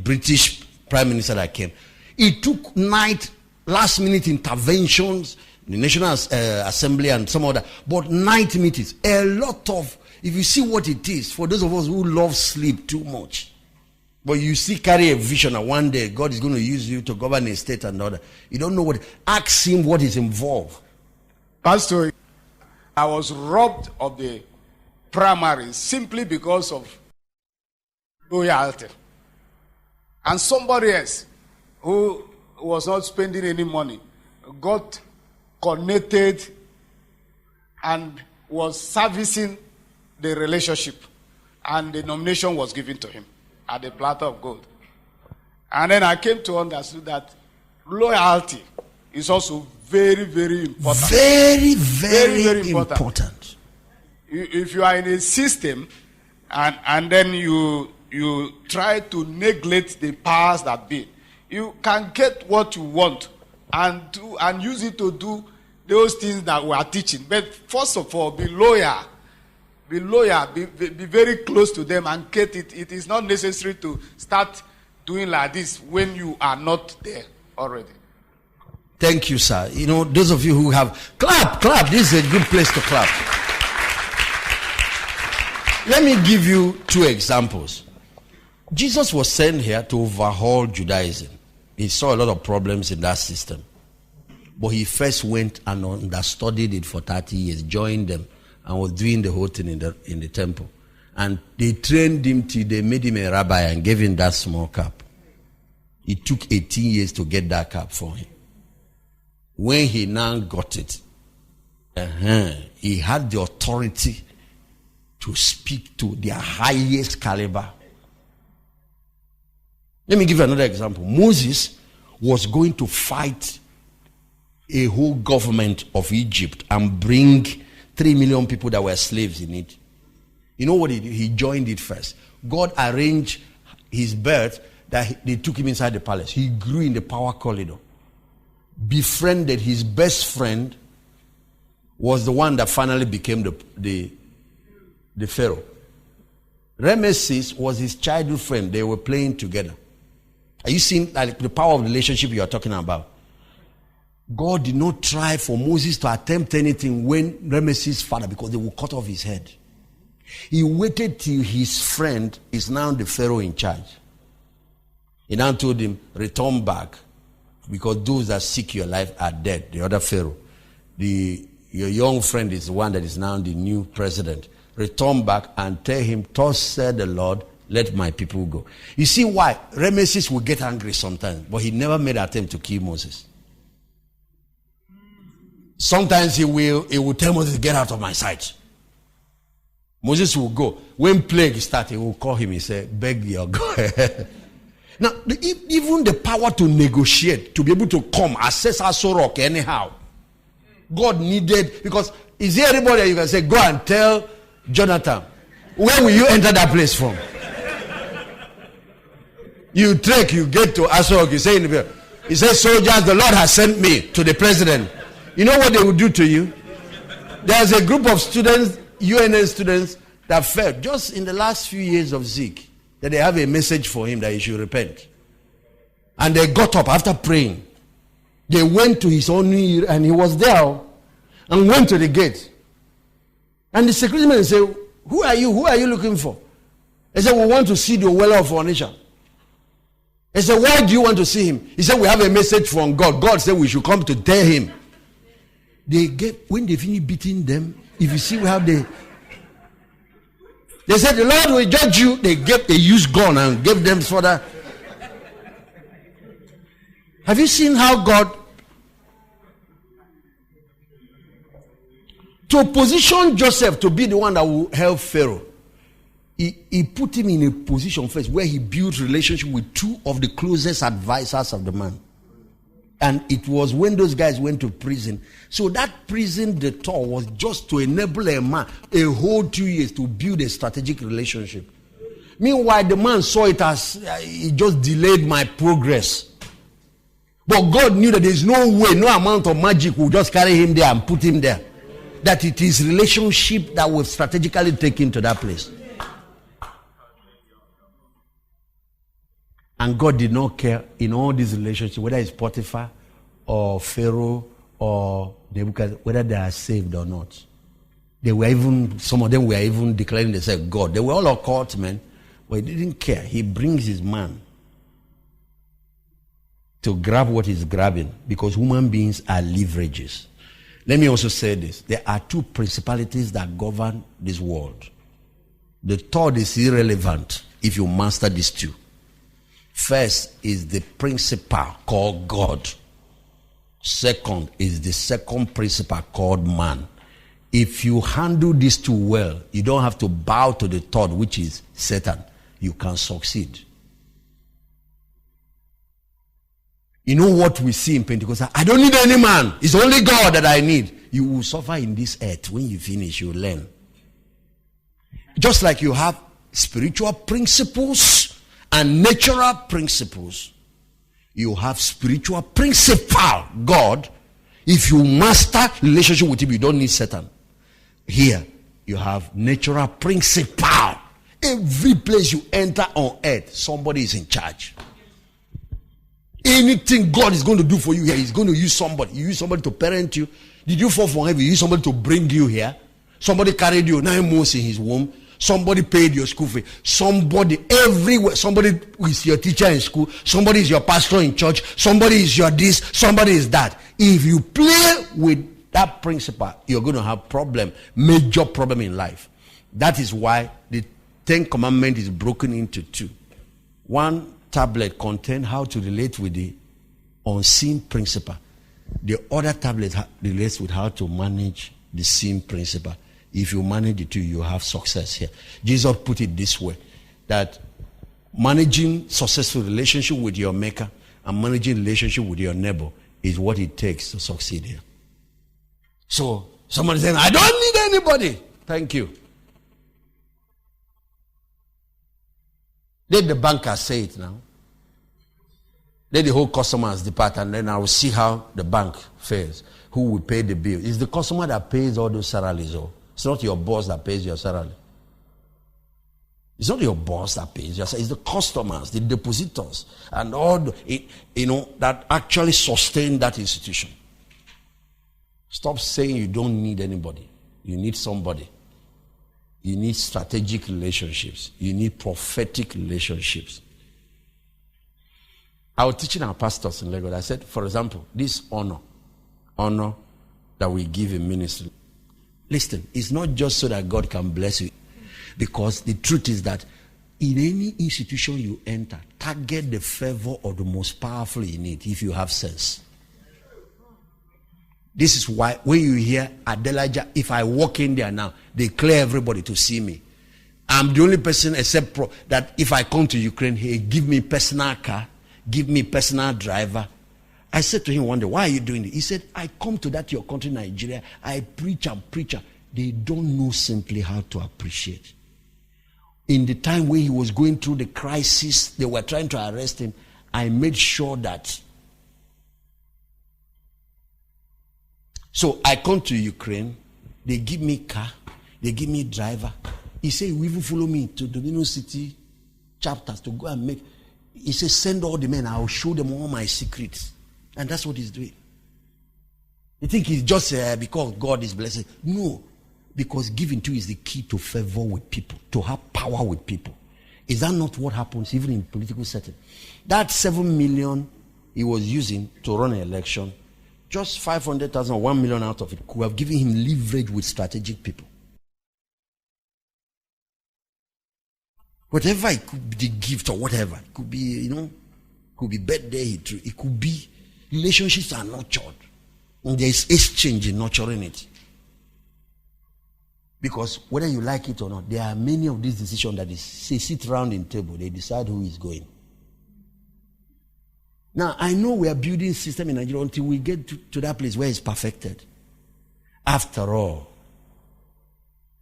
British Prime Minister that came. It took last minute interventions, the National Assembly and some other, but night meetings. A lot of, if you see what it is, for those of us who love sleep too much, but you still carry a vision that one day God is going to use you to govern a state and other. You don't know what. Ask him what is involved. Pastor, I was robbed of the primaries simply because of loyalty. And somebody else who was not spending any money got connected and was servicing the relationship, and the nomination was given to him at the platter of gold. And then I came to understand that loyalty is also very, very important. Very, very important. If you are in a system and then you try to neglect the powers that be, you can get what you want and use it to do those things that we are teaching. But first of all, be loyal. Be loyal. Be very close to them and get it. It is not necessary to start doing like this when you are not there already. Thank you, sir. You know, those of you who have... Clap. This is a good place to clap. Let me give you two examples. Jesus was sent here to overhaul Judaism. He saw a lot of problems in that system. But he first went and understudied it for 30 years, joined them, and was doing the whole thing in the temple. And they trained him till they made him a rabbi and gave him that small cap. It took 18 years to get that cap for him. When he now got it, he had the authority to speak to their highest caliber. Let me give you another example. Moses was going to fight a whole government of Egypt and bring 3 million people that were slaves in it. You know what he did? He joined it first. God arranged his birth that they took him inside the palace. He grew in the power corridor. Befriended his best friend, was the one that finally became the Pharaoh. Ramesses was his childhood friend. They were playing together. Are you seeing like the power of relationship you are talking about? God did not try for Moses to attempt anything when Ramesses' father, because they will cut off his head. He waited till his friend is now the Pharaoh in charge. He now told him, return back, because those that seek your life are dead. The other Pharaoh. Your young friend is the one that is now the new president. Return back and tell him, thus said the Lord, let my people go. You see why Ramesses will get angry sometimes, but he never made an attempt to kill Moses. Sometimes he will tell Moses, get out of my sight. Moses will go. When plague starts, he will call him. He say, beg your God. Now, even the power to negotiate, to be able to come, access Aso Rock anyhow, God needed, because is there anybody that you can say, go and tell Jonathan, where will you enter that place from? You trek, you get to Aso Rock, you say, he says, soldiers, the Lord has sent me to the president. You know what they will do to you? There's a group of students, UNN students, that felt just in the last few years of Zeke that they have a message for him that he should repent. And they got up after praying. They went to his own ear, and he was there and went to the gate. And the security man said, who are you? Who are you looking for? He said, we want to see the Ogbueli of Onitsha. He said, why do you want to see him? He said, we have a message from God. God said we should come to tell him. When they finished beating them, if you see how they said, the Lord will judge you. They used gun and gave them further. Have you seen how God, to position Joseph to be the one that will help Pharaoh, he put him in a position first where he built relationship with two of the closest advisors of the man. And it was when those guys went to prison. So that prison detour was just to enable a man a whole 2 years to build a strategic relationship. Meanwhile, the man saw it as it just delayed my progress. But God knew that there is no way, no amount of magic will just carry him there and put him there. That it is relationship that will strategically take him to that place. And God did not care in all these relationships, whether it's Potiphar or Pharaoh or Nebuchadnezzar, whether they are saved or not. Some of them were even declaring themselves God. They were all occult men, but he didn't care. He brings his man to grab what he's grabbing, because human beings are leverages. Let me also say this. There are two principalities that govern this world. The third is irrelevant if you master these two. First is the principle called God. Second is the second principle called man. If you handle these two well, you don't have to bow to the third, which is Satan. You can succeed. You know what we see in Pentecost? I don't need any man. It's only God that I need. You will suffer in this earth. When you finish, you learn. Just like you have spiritual principles and natural principles, you have spiritual principle, God. If you master relationship with him, you don't need Satan. Here, you have natural principle. Every place you enter on earth, somebody is in charge. Anything God is going to do for you here, he's going to use somebody. You use somebody to parent you. Did you fall from heaven? You use somebody to bring you here. Somebody carried you 9 months in his womb. Somebody paid your school fee. Somebody everywhere. Somebody is your teacher in school. Somebody is your pastor in church. Somebody is your this. Somebody is that. If you play with that principle, you're going to have major problem in life. That is why the 10 Commandments is broken into 2. One tablet contains how to relate with the unseen principle. The other tablet relates with how to manage the seen principle. If you manage the 2, you have success here. Jesus put it this way, that managing successful relationship with your maker and managing relationship with your neighbor is what it takes to succeed here. So, somebody saying, I don't need anybody. Thank you. Let the banker say it now. Let the whole customers depart, and then I will see how the bank fares. Who will pay the bill? It's the customer that pays all those salaries. Or it's not your boss that pays your salary. It's not your boss that pays your salary. It's the customers, the depositors, and all that actually sustain that institution. Stop saying you don't need anybody. You need somebody. You need strategic relationships. You need prophetic relationships. I was teaching our pastors in Lagos. I said, for example, this honor that we give in ministry. Listen, it's not just so that God can bless you. Because the truth is that in any institution you enter, target the favor of the most powerful in it if you have sense. This is why when you hear Adelaja, if I walk in there now, they clear everybody to see me. I'm the only person except that if I come to Ukraine, hey, give me personal car, give me personal driver. I said to him one day, why are you doing it? He said, I come to that your country, Nigeria, I preach and preach. They don't know simply how to appreciate. In the time when he was going through the crisis, they were trying to arrest him. I made sure that. So I come to Ukraine, they give me car, they give me driver. He said, you even follow me to the university chapters to go and make. He said, send all the men, I will show them all my secrets. And that's what he's doing. You think it's just because God is blessing? No. Because giving to is the key to favor with people, to have power with people. Is that not what happens even in political setting? That 7 million he was using to run an election, just 500,000, 1 million out of it could have given him leverage with strategic people. Whatever it could be, the gift or whatever, it could be, could be birthday, it could be relationships are nurtured. And there is exchange in nurturing it. Because whether you like it or not, there are many of these decisions that they sit around in table, they decide who is going. Now, I know we are building a system in Nigeria until we get to that place where it's perfected. After all,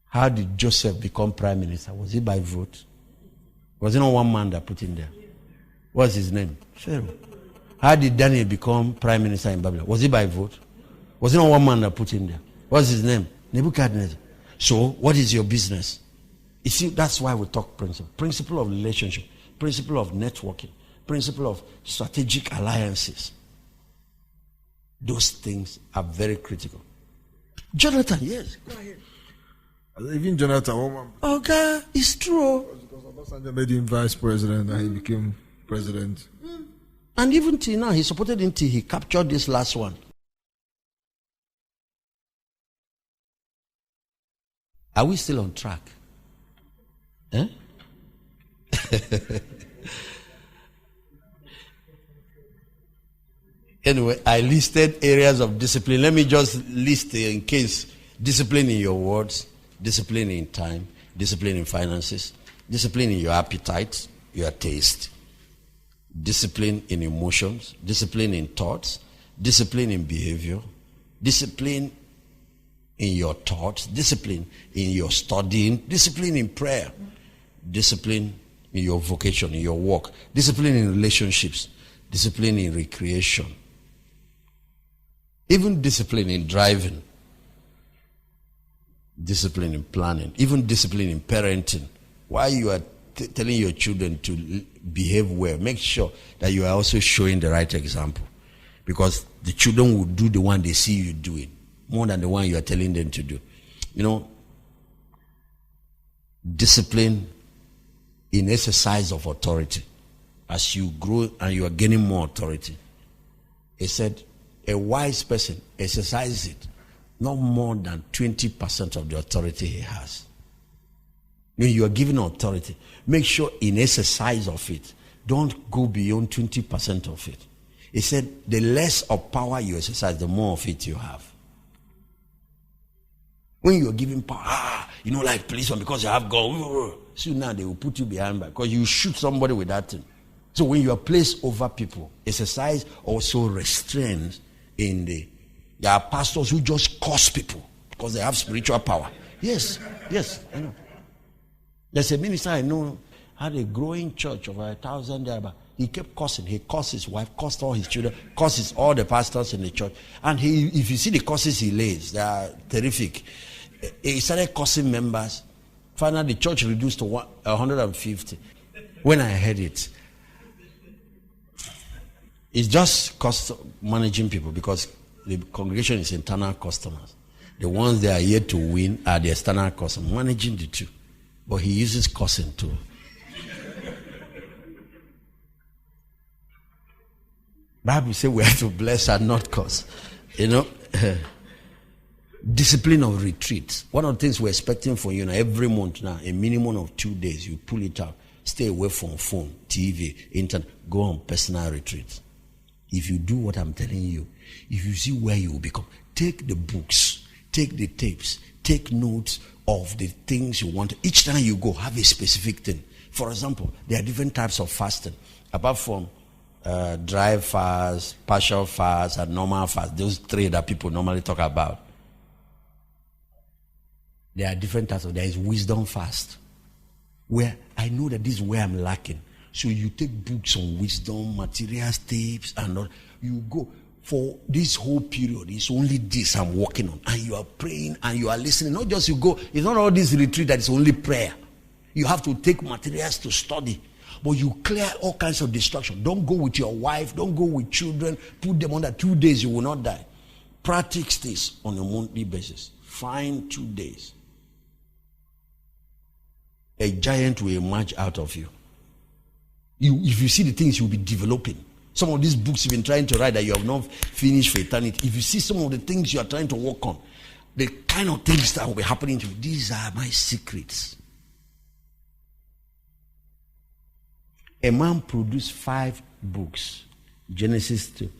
how did Joseph become prime minister? Was it by vote? Was it not one man that put him there? What's his name? Pharaoh. How did Daniel become prime minister in Babylon? Was it by vote? Was it not one man that put him there? What's his name? Nebuchadnezzar. So, what is your business? You see, that's why we talk principle. Principle of relationship. Principle of networking. Principle of strategic alliances. Those things are very critical. Jonathan, yes, go ahead. Even Jonathan, okay, it's true. Because Obasanjo made him vice president and he became president. And even till now, he supported him till he captured this last one. Are we still on track? Eh? Anyway, I listed areas of discipline. Let me just list in case: discipline in your words, discipline in time, discipline in finances, discipline in your appetite, your taste, discipline in emotions, discipline in thoughts, discipline in behavior, discipline in your thoughts, discipline in your studying, discipline in prayer, discipline in your vocation, in your work, discipline in relationships, discipline in recreation, even discipline in driving, discipline in planning, even discipline in parenting. While you are telling your children to behave well, make sure that you are also showing the right example, because the children will do the one they see you doing more than the one you are telling them to do. discipline in exercise of authority. As you grow and you are gaining more authority, he said, a wise person exercises it not more than 20% of the authority he has. When you are given authority, make sure in exercise of it, don't go beyond 20% of it. He said, the less of power you exercise, the more of it you have. When you are given power, like policeman, because you have God, so now they will put you behind back because you shoot somebody with that thing. So when you are placed over people, exercise also restrains in there are pastors who just curse people because they have spiritual power. Yes, I know. There's a minister I know had a growing church of 1,000 there, but he kept cursing. He cursed his wife, cursed all his children, curses all the pastors in the church. And if you see the curses he lays, they are terrific. He started cursing members. Finally, the church reduced to 150. When I heard it, it's just cost managing people because the congregation is internal customers. The ones they are yet to win are the external customers, managing the two. But he uses cursing too. Bible says we have to bless and not curse. Discipline of retreat. One of the things we're expecting for you now, every month now, a minimum of 2 days, you pull it out. Stay away from phone, TV, internet. Go on personal retreat. If you do what I'm telling you, if you see where you will become, take the books, take the tapes, take notes of the things you want. Each time you go, have a specific thing. For example, there are different types of fasting. Apart from dry fast, partial fast, and normal fast, those three that people normally talk about. There are different types of. There is wisdom fast, where I know that this is where I'm lacking. So you take books on wisdom, materials, tapes, and all. You go for this whole period. It's only this I'm working on, and you are praying and you are listening. Not just you go. It's not all this retreat that is only prayer. You have to take materials to study, but you clear all kinds of distraction. Don't go with your wife. Don't go with children. Put them under 2 days. You will not die. Practice this on a monthly basis. Find 2 days. A giant will emerge out of you. If you see the things you'll be developing, some of these books you've been trying to write that you have not finished for eternity, if you see some of the things you are trying to work on, the kind of things that will be happening to you, these are my secrets. A man produced 5 books, Genesis 2,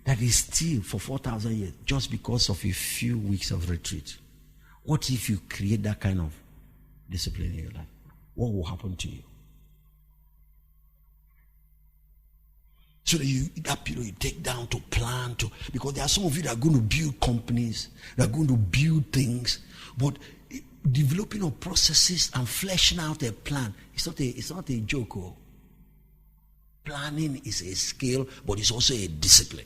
that is still for 4,000 years just because of a few weeks of retreat. What if you create that kind of discipline in your life? What will happen to you? So that period you take down to plan to, because there are some of you that are going to build companies, that are going to build things, but developing of processes and fleshing out a plan, it's not a joke. Planning is a skill, but it's also a discipline.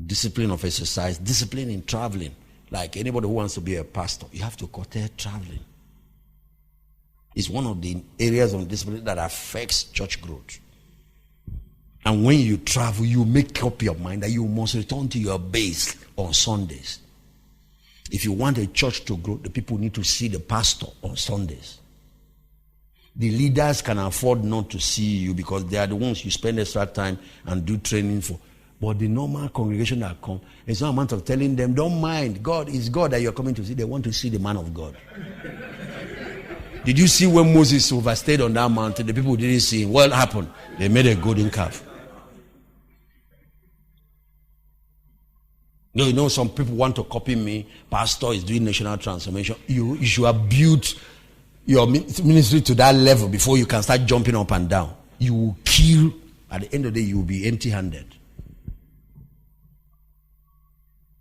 Discipline of exercise, discipline in traveling. Like anybody who wants to be a pastor, you have to curtail traveling. It's one of the areas of discipline that affects church growth. And when you travel, you make up your mind that you must return to your base on Sundays. If you want a church to grow, the people need to see the pastor on Sundays. The leaders can afford not to see you because they are the ones you spend extra time and do training for. But the normal congregation that come, it's no amount of telling them, don't mind, God is God that you're coming to see. They want to see the man of God. Did you see when Moses overstayed on that mountain? The people didn't see him. What happened? They made a golden calf. You know, some people want to copy me. Pastor is doing national transformation. You should have built your ministry to that level before you can start jumping up and down. You will kill. At the end of the day, you will be empty-handed.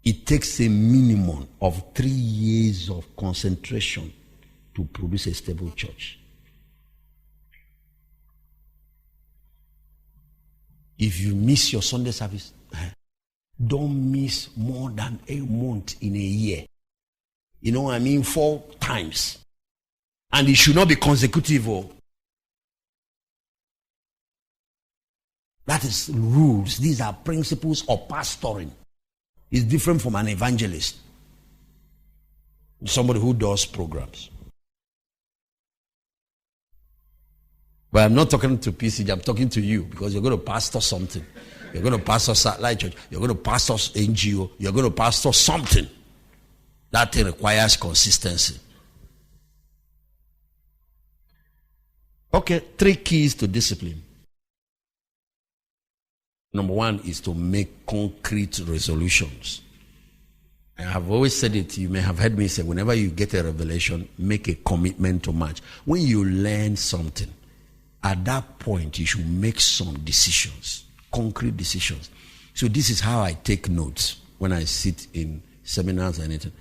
It takes a minimum of 3 years of concentration to produce a stable church. If you miss your Sunday service, don't miss more than a month in a year. You know what I mean? 4 times. And it should not be consecutive. That is rules. These are principles of pastoring. It's different from an evangelist. Somebody who does programs. But I'm not talking to PCG, I'm talking to you, because you're going to pastor something. You're going to pastor satellite church. You're going to pastor NGO. You're going to pastor something. That thing requires consistency. Okay, 3 keys to discipline. Number 1 is to make concrete resolutions. I have always said it, you may have heard me say, whenever you get a revelation, make a commitment to match. When you learn something, at that point, you should make some decisions, concrete decisions. So this is how I take notes when I sit in seminars and anything.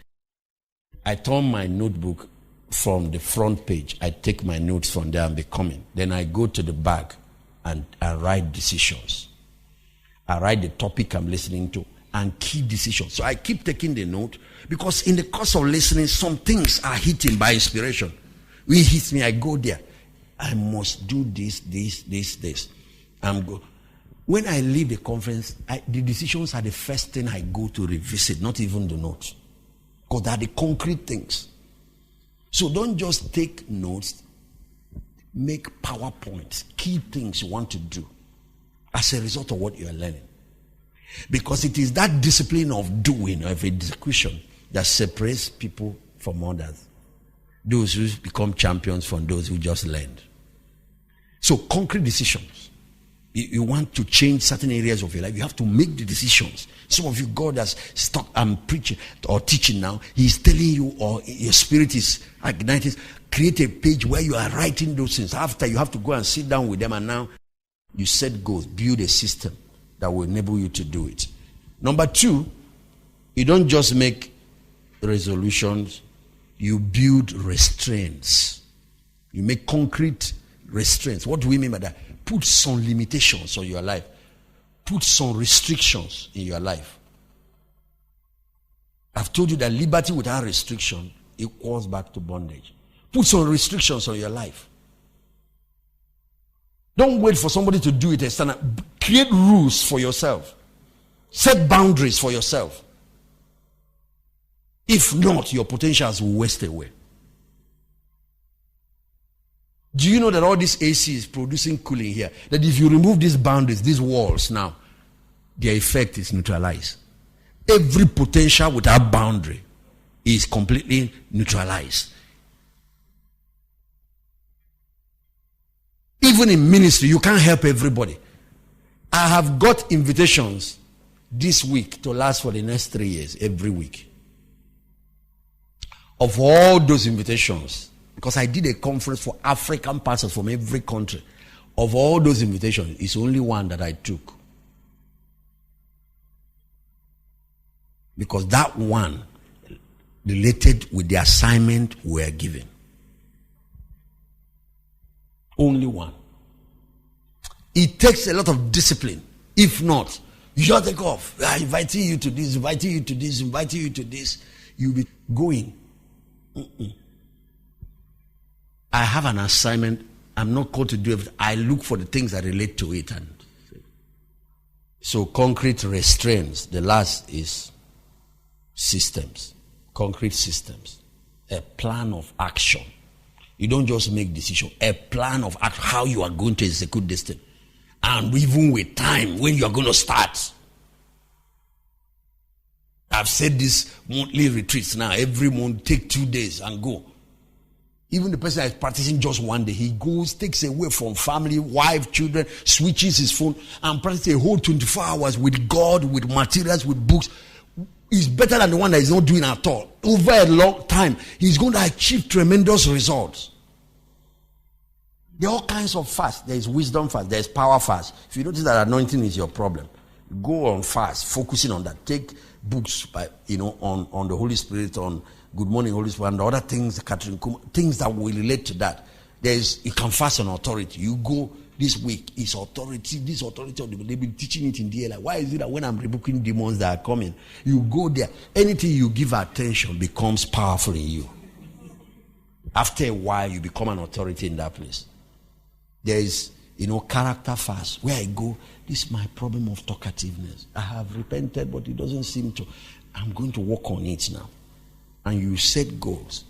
I turn my notebook from the front page. I take my notes from there and be coming. Then I go to the back and I write decisions. I write the topic I'm listening to and key decisions. So I keep taking the note because in the course of listening, some things are hitting by inspiration. When it hits me, I go there. I must do this. When I leave the conference, the decisions are the first thing I go to revisit, not even the notes. Because they are the concrete things. So don't just take notes, make PowerPoints, key things you want to do as a result of what you are learning. Because it is that discipline of doing, of execution, that separates people from others. Those who become champions from those who just learned. So concrete decisions. You want to change certain areas of your life, you have to make the decisions. Some of you, God has stuck, I'm preaching or teaching now, He's telling you, or your spirit is igniting, create a page where you are writing those things. After, you have to go and sit down with them, and now you set goals, build a system that will enable you to do it. Number 2, you don't just make resolutions, you build restraints. You make concrete restraints. What do we mean by that? Put some limitations on your life. Put some restrictions in your life. I've told you that liberty without restriction equals back to bondage. Put some restrictions on your life. Don't wait for somebody to do it external. Create rules for yourself. Set boundaries for yourself. If not, your potentials will waste away. Do you know that all this AC is producing cooling here? That if you remove these boundaries, these walls now, their effect is neutralized. Every potential without boundary is completely neutralized. Even in ministry, you can't help everybody. I have got invitations this week to last for the next 3 years, every week. Of all those invitations, because I did a conference for African pastors from every country. Of all those invitations, it's only one that I took. Because that one related with the assignment we were given. Only one. It takes a lot of discipline. If not, you just take off. I'm inviting you to this, inviting you to this, inviting you to this. You'll be going. I have an assignment. I'm not called to do it. I look for the things that relate to it. And so concrete restraints. The last is systems. Concrete systems. A plan of action. You don't just make decisions. A plan of action. How you are going to execute this thing. And even with time when you are going to start. I've said this monthly retreats now. Every month, take 2 days and go. Even the person that is practicing just 1 day, he goes, takes away from family, wife, children, switches his phone, and practices a whole 24 hours with God, with materials, with books. He's better than the one that is not doing at all. Over a long time, he's going to achieve tremendous results. There are all kinds of fasts. There is wisdom fast. There is power fast. If you notice that anointing is your problem, go on fast, focusing on that. Take books by, on the Holy Spirit, on Good Morning Holy Spirit, and the other things, things that will relate to that. You can fast on authority. You go this week, it's authority, this authority of the, they've been teaching it in the air. Like, why is it that when I'm rebuking demons that are coming, you go there, anything you give attention becomes powerful in you. After a while, you become an authority in that place. There is, character fast. Where I go, this is my problem of talkativeness. I have repented, but it doesn't seem to. I'm going to work on it now. and you set goals.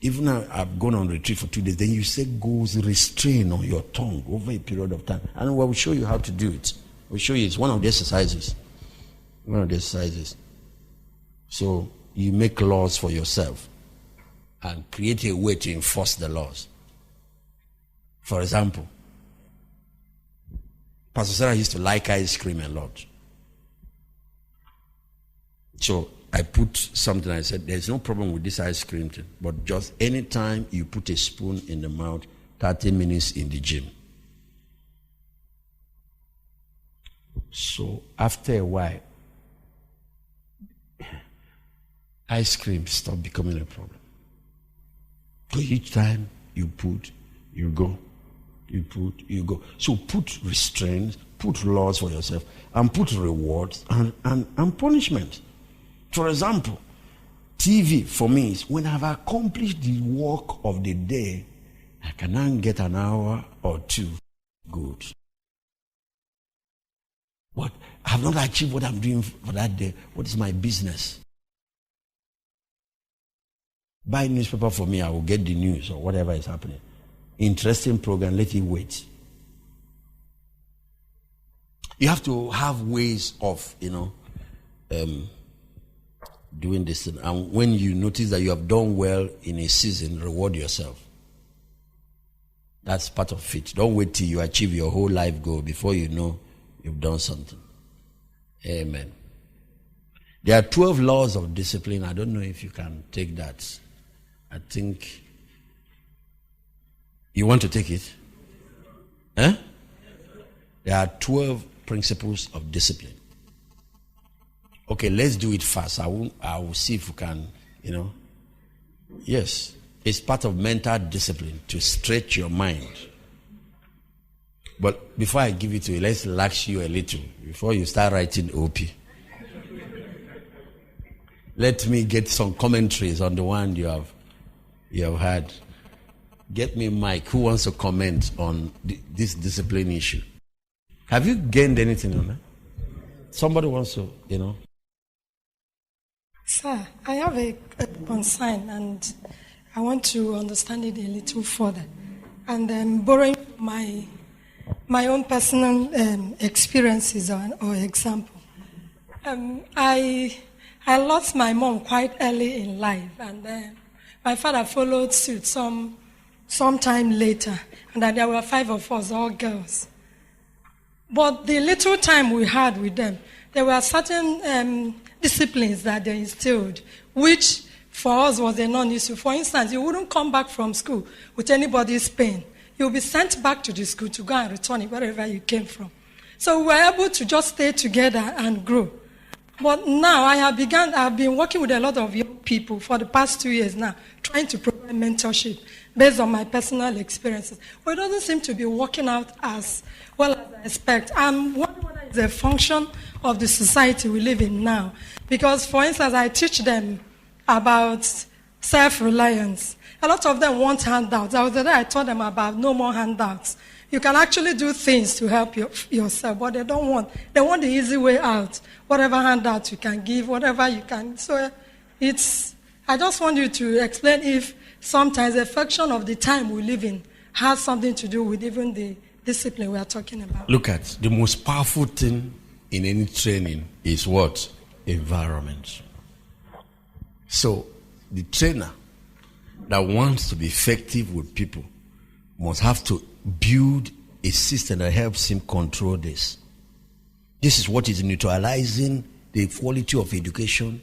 Even I've gone on retreat for 2 days, then you set goals, restrain on your tongue over a period of time. And we'll show you how to do it. We'll show you. It's one of the exercises. One of the exercises. So you make laws for yourself and create a way to enforce the laws. For example, Pastor Sarah used to like ice cream a lot. So I put something, I said, there's no problem with this ice cream thing, but just anytime you put a spoon in the mouth, 30 minutes in the gym. So after a while, ice cream stopped becoming a problem. So each time you put, you go. You put, you go. So put restraints, put laws for yourself, and put rewards and punishment. For example, TV for me is when I've accomplished the work of the day, I can now get an hour or two. Good. But I have not achieved what I'm doing for that day. What is my business? Buy newspaper for me, I will get the news or whatever is happening. Interesting program, let it wait. You have to have ways of, doing this thing. And when you notice that you have done well in a season, reward yourself. That's part of it. Don't wait till you achieve your whole life goal before you know you've done something. Amen. There are 12 laws of discipline. I don't know if you can take that. I think you want to take it? There are 12 principles of discipline. Okay, let's do it fast. I will see if we can, Yes, it's part of mental discipline to stretch your mind. But before I give it to you, let's relax you a little before you start writing OP. Let me get some commentaries on the one you have had. Get me Mike, who wants to comment on this discipline issue. Have you gained anything on that? Somebody wants to, Sir, I have a concern and I want to understand it a little further. And borrowing my own personal experiences or example. I lost my mom quite early in life, and my father followed suit some time later, and there were 5 of us, all girls. But the little time we had with them, there were certain disciplines that they instilled, which for us was a non-issue. For instance, you wouldn't come back from school with anybody's pen. You'll be sent back to the school to go and return it wherever you came from. So we were able to just stay together and grow. But now I've been working with a lot of young people for the past 2 years now, trying to provide mentorship based on my personal experiences. But it doesn't seem to be working out as well as I expect. I'm wondering whether it's a function of the society we live in now. Because, for instance, I teach them about self-reliance. A lot of them want handouts. I taught them about no more handouts. You can actually do things to help yourself, but they don't want. They want the easy way out. Whatever handout you can give, whatever you can. So I just want you to explain if sometimes a function of the time we live in has something to do with even the discipline we are talking about. Look at the most powerful thing in any training is what? Environment. So the trainer that wants to be effective with people must have to build a system that helps him control this. This is what is neutralizing the quality of education,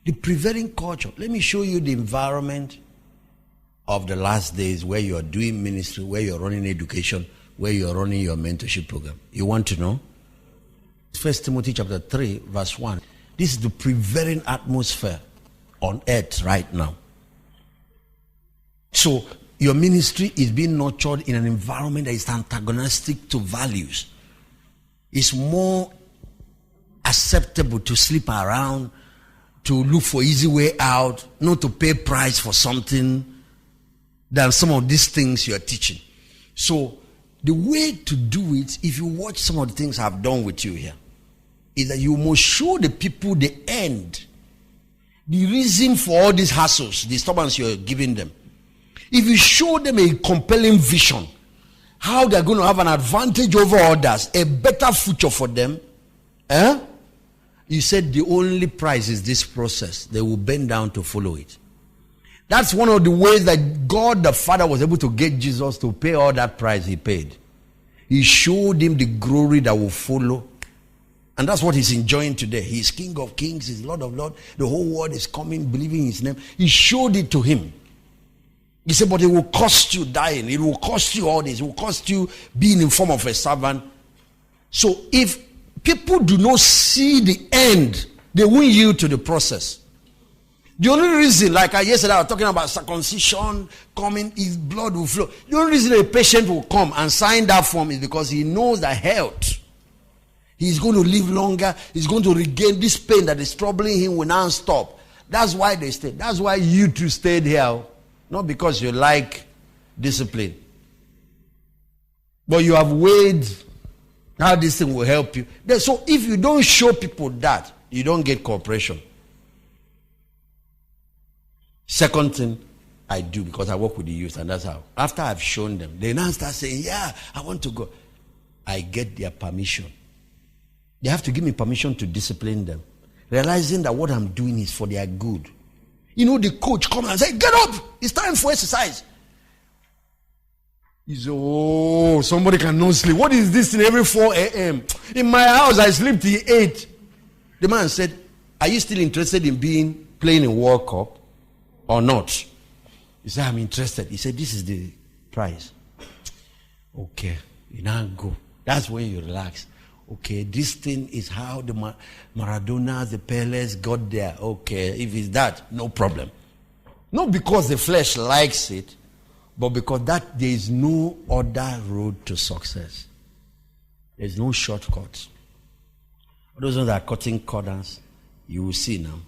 the prevailing culture. Let me show you the environment of the last days where you are doing ministry, where you are running education, where you are running your mentorship program. You want to know? 1 Timothy chapter 3, verse 1. This is the prevailing atmosphere on earth right now. So your ministry is being nurtured in an environment that is antagonistic to values. It's more acceptable to sleep around, to look for easy way out, not to pay price for something, than some of these things you are teaching. So the way to do it, if you watch some of the things I've done with you here, is that you must show the people the end. The reason for all these hassles, disturbance you're giving them, if you show them a compelling vision, how they're going to have an advantage over others, a better future for them, you said the only price is this process. They will bend down to follow it. That's one of the ways that God the Father was able to get Jesus to pay all that price he paid. He showed him the glory that will follow. And that's what he's enjoying today. He's King of Kings, he's Lord of Lords. The whole world is coming, believing in his name. He showed it to him. He said, but it will cost you dying. It will cost you all this. It will cost you being in form of a servant. So if people do not see the end, they won't yield to the process. The only reason, like yesterday I was talking about circumcision coming, his blood will flow. The only reason a patient will come and sign that form is because he knows that health. He's going to live longer. He's going to regain this pain that is troubling him will now stop. That's why they stayed. That's why you two stayed here. Not because you like discipline. But you have weighed how this thing will help you. So if you don't show people that, you don't get cooperation. Second thing I do, because I work with the youth, and that's how. After I've shown them, they now start saying, yeah, I want to go. I get their permission. They have to give me permission to discipline them. Realizing that what I'm doing is for their good. You know, the coach comes and says, get up! It's time for exercise. He says, oh, somebody cannot sleep. What is this in every 4 a.m.? In my house, I sleep till 8. The man said, are you still interested in playing in World Cup or not? He said, I'm interested. He said, this is the prize. Okay, you now go. That's when you relax. Okay, this thing is how the Maradona, the Peles got there. Okay, if it's that, no problem. Not because the flesh likes it, but because that there is no other road to success. There's no shortcut. Those ones that are cutting corners, you will see now.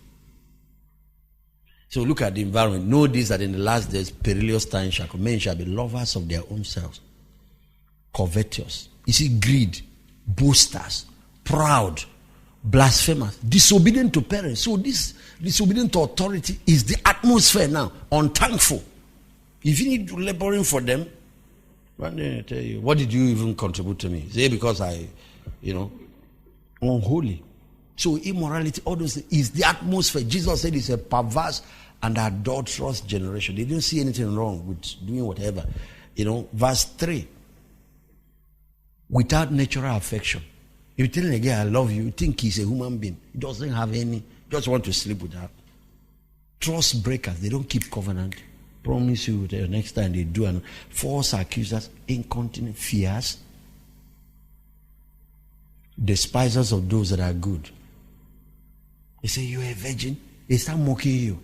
So look at the environment. Know this, that in the last days, perilous times shall come. Men shall be lovers of their own selves, covetous. You see, greed. Boasters, proud, blasphemous, disobedient to parents. So this disobedient to authority is the atmosphere now. Unthankful. If you need to laboring for them, one day I tell you, what did you even contribute to me? Say because unholy. So immorality, all those things, is the atmosphere. Jesus said it's a perverse and adulterous generation. They didn't see anything wrong with doing whatever. Verse 3. Without natural affection. If you tell a guy, I love you, you think he's a human being. He doesn't have any, just want to sleep with her. Trust breakers, they don't keep covenant. Promise you the next time they do. And false accusers, incontinent, fears. Despisers of those that are good. They say, you're a virgin. They start mocking you.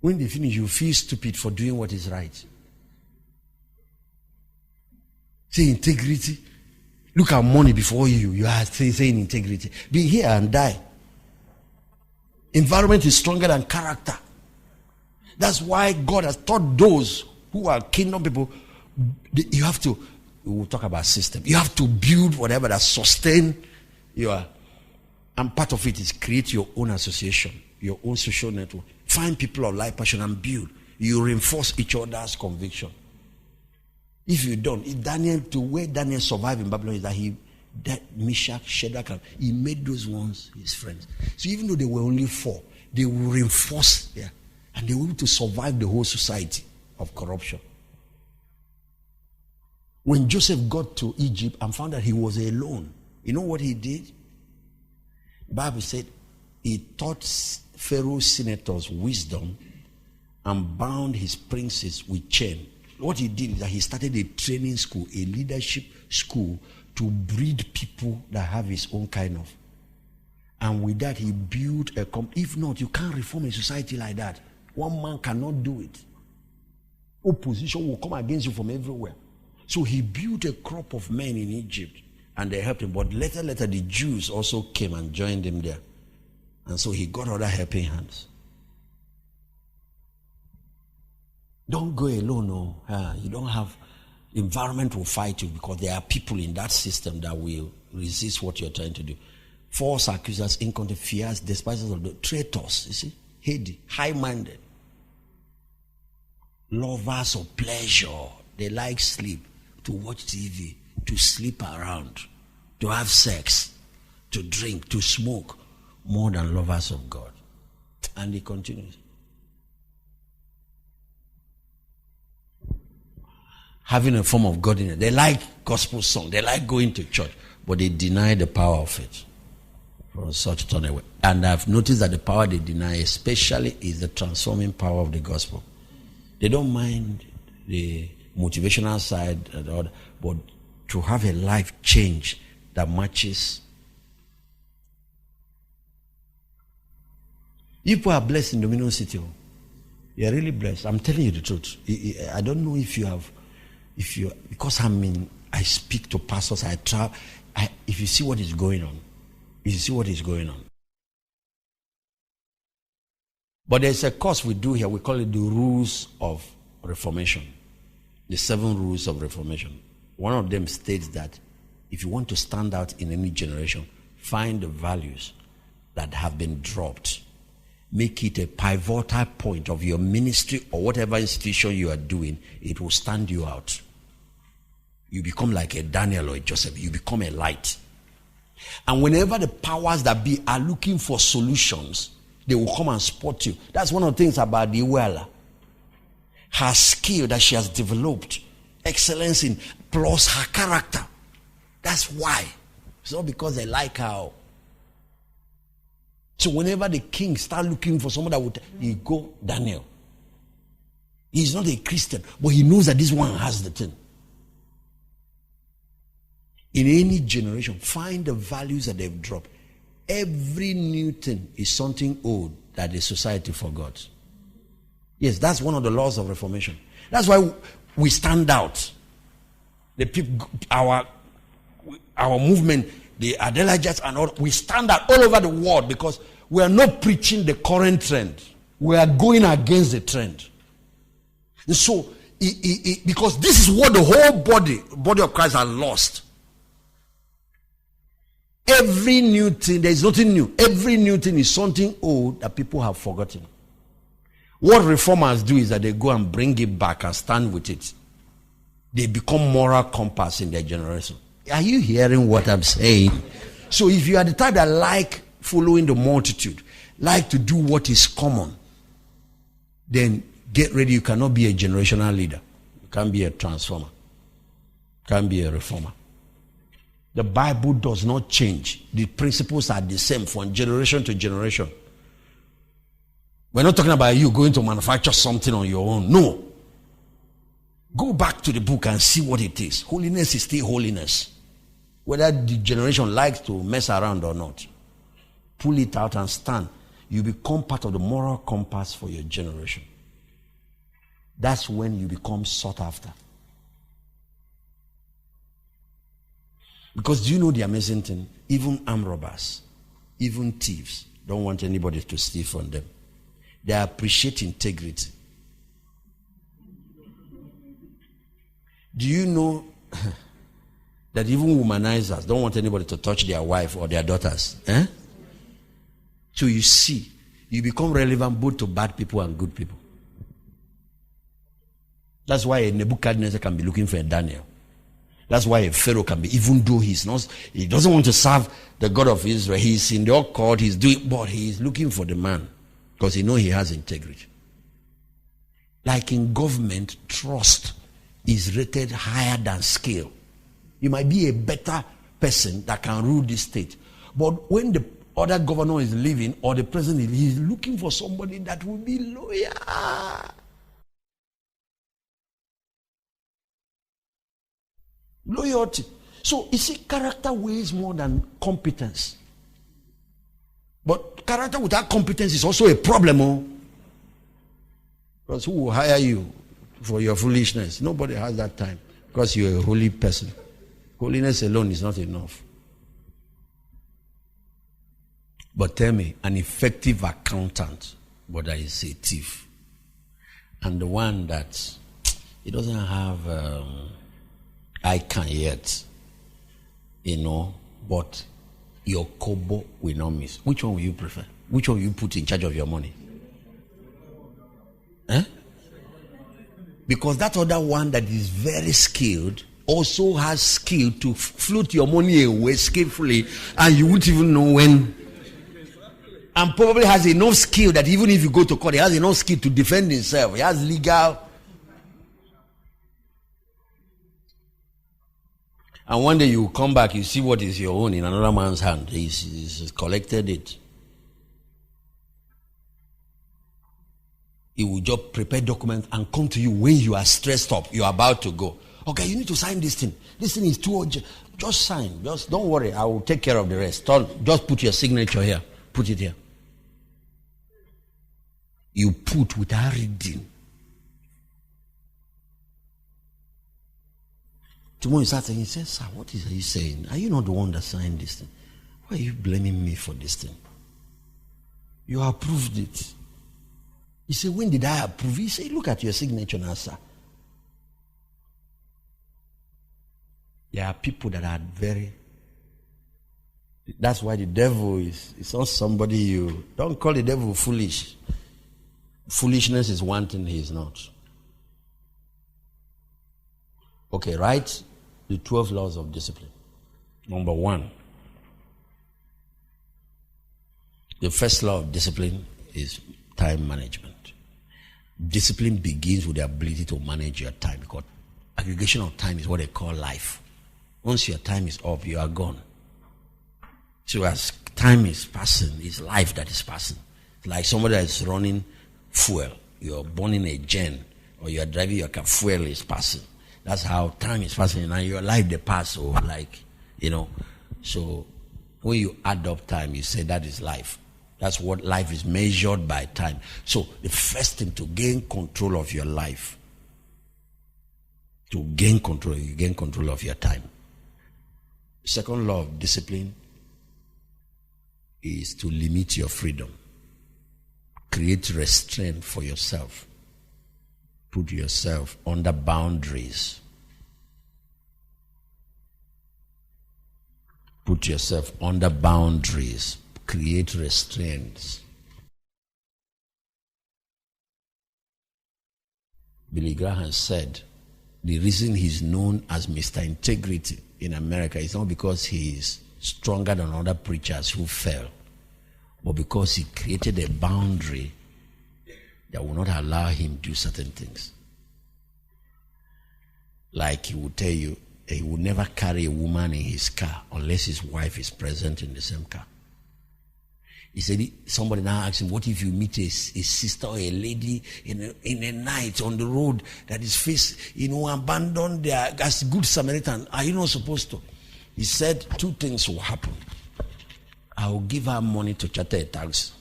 When they finish, you feel stupid for doing what is right. Say integrity. Look at money before you. You are saying integrity. Be here and die. Environment is stronger than character. That's why God has taught those who are kingdom people, you have to, we will talk about system. You have to build whatever that sustain your, and part of it is create your own association, your own social network. Find people of like passion and build. You reinforce each other's conviction. If you don't, the way Daniel survived in Babylon is that Meshach, Shadrach, he made those ones his friends. So even though they were only 4, they will reinforce and they were able to survive the whole society of corruption. When Joseph got to Egypt and found that he was alone, you know what he did? The Bible said he taught Pharaoh's senators wisdom and bound his princes with chain. What he did is that he started a training school, a leadership school to breed people that have his own kind of. And with that, he built a company. If not, you can't reform a society like that. One man cannot do it. Opposition will come against you from everywhere. So he built a crop of men in Egypt and they helped him. But later, the Jews also came and joined him there. And so he got other helping hands. Don't go alone. No. You don't have, environment will fight you because there are people in that system that will resist what you're trying to do. false accusers, incontinent, fears, despisers of the traitors, you see, heady, high-minded, lovers of pleasure. They like sleep, to watch TV, to sleep around, to have sex, to drink, to smoke, more than lovers of God. And he continues. Having a form of godliness. They like gospel song. They like going to church. But they deny the power of it. From such turn away. And I've noticed that the power they deny especially is the transforming power of the gospel. They don't mind the motivational side and all that, but to have a life change that matches. You people are blessed in Dominion City. You are really blessed. I'm telling you the truth. I don't know if you have, because I speak to pastors, I travel. If you see what is going on, But there's a course we do here. We call it the Rules of Reformation. The 7 Rules of Reformation. One of them states that if you want to stand out in any generation, find the values that have been dropped. Make it a pivotal point of your ministry or whatever institution you are doing. It will stand you out. You become like a Daniel or a Joseph. You become a light. And whenever the powers that be are looking for solutions, they will come and spot you. That's one of the things about the Ogbueli. Her skill that she has developed, excellence in, plus her character. That's why. It's not because they like her. So whenever the king start looking for someone that would, he go Daniel. He's not a Christian, but he knows that this one has the thing. In any generation, find the values that they've dropped. Every new thing is something old that the society forgot. Yes, that's one of the laws of Reformation. That's why we stand out. The people, our movement, the Adelagites and all, we stand out all over the world because we are not preaching the current trend. We are going against the trend. And so, because this is what the whole body of Christ has lost. Every new thing, there is nothing new. Every new thing is something old that people have forgotten. What reformers do is that they go and bring it back and stand with it. They become moral compass in their generation. Are you hearing what I'm saying? So if you are the type that like following the multitude, like to do what is common, then get ready. You cannot be a generational leader. You can't be a transformer. You can't be a reformer. The Bible does not change. The principles are the same from generation to generation. We're not talking about you going to manufacture something on your own. No. Go back to the book and see what it is. Holiness is still holiness. Whether the generation likes to mess around or not. Pull it out and stand. You become part of the moral compass for your generation. That's when you become sought after. Because do you know the amazing thing? Even armed robbers, even thieves, don't want anybody to steal from them. They appreciate integrity. Do you know that even womanizers don't want anybody to touch their wife or their daughters? So you see, you become relevant both to bad people and good people. That's why a Nebuchadnezzar can be looking for a Daniel. That's why a Pharaoh can be, even though he doesn't want to serve the God of Israel. He's in the court, he's doing, but he's looking for the man because he knows he has integrity. Like in government, trust is rated higher than skill. You might be a better person that can rule this state, but when the other governor is leaving or the president, he's looking for somebody that will be loyal. Loyalty. So you see, character weighs more than competence. But character without competence is also a problem. Because who will hire you for your foolishness? Nobody has that time. Because you're a holy person. Holiness alone is not enough. But tell me, an effective accountant, but that is a thief. And the one that he doesn't have I can yet, but your kobo will not miss. Which one will you prefer? Which one will you put in charge of your money? Eh? Because that other one that is very skilled also has skill to float your money away skillfully, and you won't even know when. And probably has enough skill that even if you go to court, he has enough skill to defend himself. He has legal. And one day you come back, you see what is your own in another man's hand. He's collected it. He will just prepare documents and come to you when you are stressed up. You are about to go. Okay, you need to sign this thing. This thing is too urgent. Just sign. Just don't worry. I will take care of the rest. Just put your signature here. Put it here. You put without reading. Tomorrow you start saying, he says, sir, what is he saying? Are you not the one that signed this thing? Why are you blaming me for this thing? You approved it. He said, when did I approve? He said, look at your signature now, sir. There are people that are very... That's why the devil is not somebody you... Don't call the devil foolish. Foolishness is one thing he is not. Okay, write the 12 laws of discipline. Number 1. The first law of discipline is time management. Discipline begins with the ability to manage your time, because aggregation of time is what they call life. Once your time is up, you are gone. So as time is passing, it's life that is passing. It's like somebody that is running fuel. You're burning a gen, or you're driving your car, fuel is passing. That's how time is passing, and your life they pass, or So when you add up time, you say that is life. That's what life is measured by time. So the first thing to gain control of your life, you gain control of your time. The second law of discipline is to limit your freedom. Create restraint for yourself. Put yourself under boundaries. Put yourself under boundaries. Create restraints. Billy Graham said the reason he's known as Mr. Integrity in America is not because he is stronger than other preachers who fell, but because he created a boundary that will not allow him to do certain things. Like he would tell you, he would never carry a woman in his car unless his wife is present in the same car. He said, somebody now asked him, what if you meet a sister or a lady in a night on the road that is abandoned there as good Samaritan? Are you not supposed to? He said, 2 things will happen. I will give her money to charter a taxi.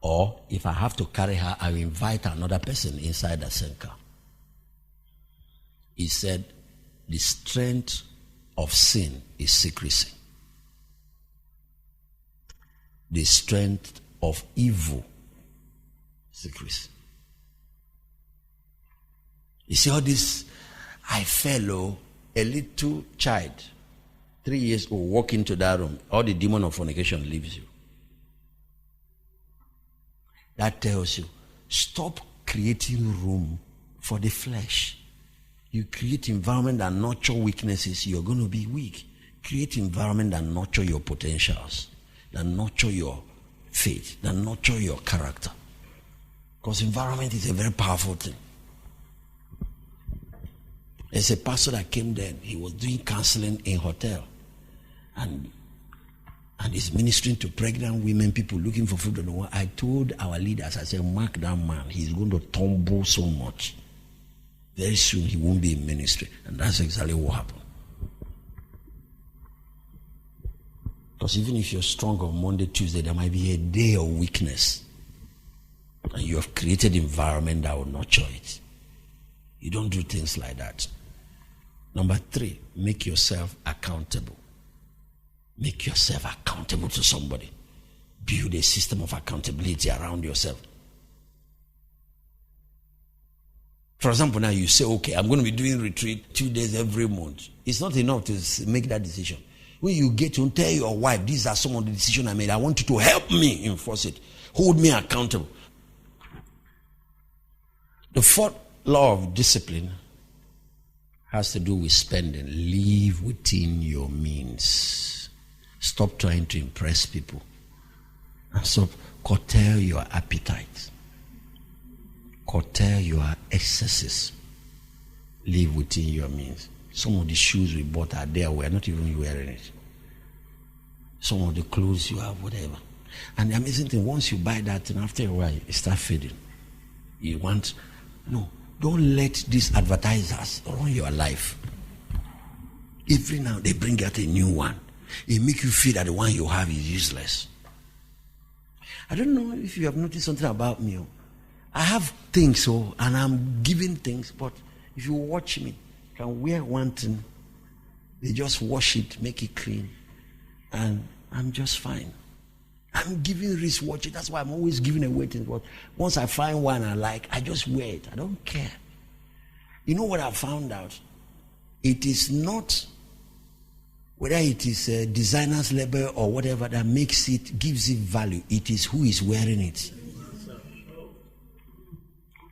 Or if I have to carry her, I will invite another person inside the same car. He said, the strength of sin is secrecy. The strength of evil, secrecy. You see all this, I fell, a little child, 3 years old, walk into that room, all the demon of fornication leaves you. That tells you, stop creating room for the flesh. You create environment that nurture weaknesses, you're going to be weak. Create environment that nurture your potentials, that nurture your faith, that nurture your character. Because environment is a very powerful thing. There's a pastor that came there, he was doing counseling in hotel. And he's ministering to pregnant women, people looking for food. I told our leaders, I said, mark that man, he's going to tumble so much. Very soon he won't be in ministry. And that's exactly what happened. Because even if you're strong on Monday, Tuesday, there might be a day of weakness. And you have created environment that will nurture it. You don't do things like that. Number 3, make yourself accountable. Make yourself accountable to somebody. Build a system of accountability around yourself. For example, now you say, okay, I'm going to be doing retreat 2 days every month. It's not enough to make that decision. When you get to tell your wife, these are some of the decisions I made, I want you to help me enforce it. Hold me accountable. The fourth law of discipline has to do with spending. Live within your means. Stop trying to impress people. And stop. Curtail your appetite. Curtail your excesses. Live within your means. Some of the shoes we bought are there. We are not even wearing it. Some of the clothes you have, whatever. And the amazing thing, once you buy that thing, after a while, it starts fading. You want... No. Don't let these advertisers run your life. Every now they bring out a new one. It makes you feel that the one you have is useless. I don't know if you have noticed something about me. I have things, and I'm giving things, but if you watch me, I can wear one thing, they just wash it, make it clean, and I'm just fine. I'm giving wristwatches. That's why I'm always giving away things. But once I find one I like, I just wear it. I don't care. You know what I found out? It is not whether it is a designer's label or whatever that makes it, gives it value. It is who is wearing it.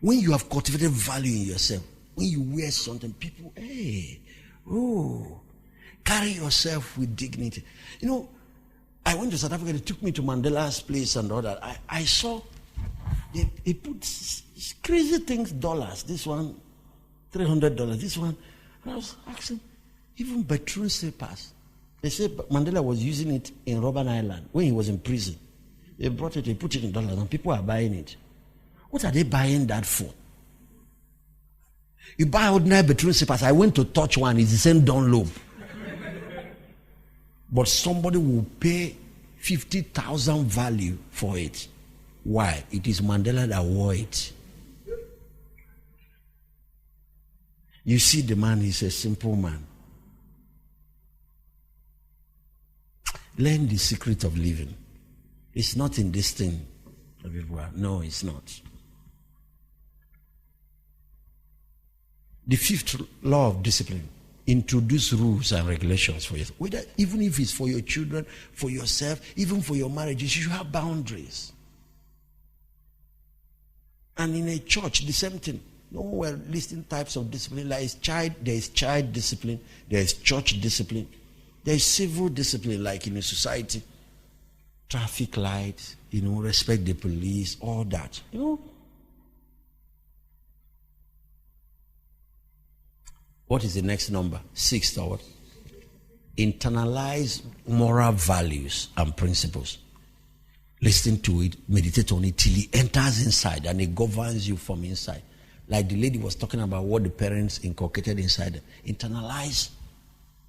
When you have cultivated value in yourself, when you wear something, people, carry yourself with dignity. You know, I went to South Africa, they took me to Mandela's place and all that. I saw, they put crazy things, dollars. This one, $300. This one, and I was asking, even bedroom slippers. They said Mandela was using it in Robben Island when he was in prison. They brought it, they put it in dollars, and people are buying it. What are they buying that for? You buy ordinary bedroom slippers. I went to touch one, it's the same Dunlop. But somebody will pay 50,000 value for it. Why? It is Mandela that wore it. You see, the man is a simple man. Learn the secret of living. It's not in this thing. No, it's not. The fifth law of discipline. Introduce rules and regulations for yourself. Whether, even if it's for your children, for yourself, even for your marriages, you should have boundaries. And in a church, the same thing. No, we're listing types of discipline. There is child discipline, there is church discipline, there is civil discipline, like in a society. Traffic lights, respect the police, all that. What is the next number? 6th or what? Internalize moral values and principles. Listen to it, meditate on it till it enters inside and it governs you from inside. Like the lady was talking about what the parents inculcated inside them. Internalize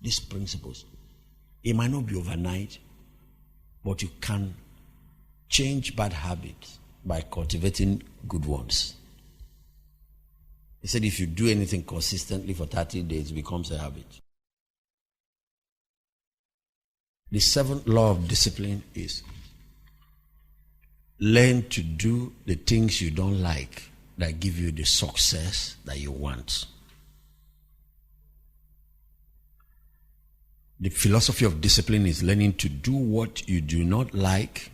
these principles. It might not be overnight, but you can change bad habits by cultivating good ones. He said if you do anything consistently for 30 days, it becomes a habit. The 7th law of discipline is learn to do the things you don't like that give you the success that you want. The philosophy of discipline is learning to do what you do not like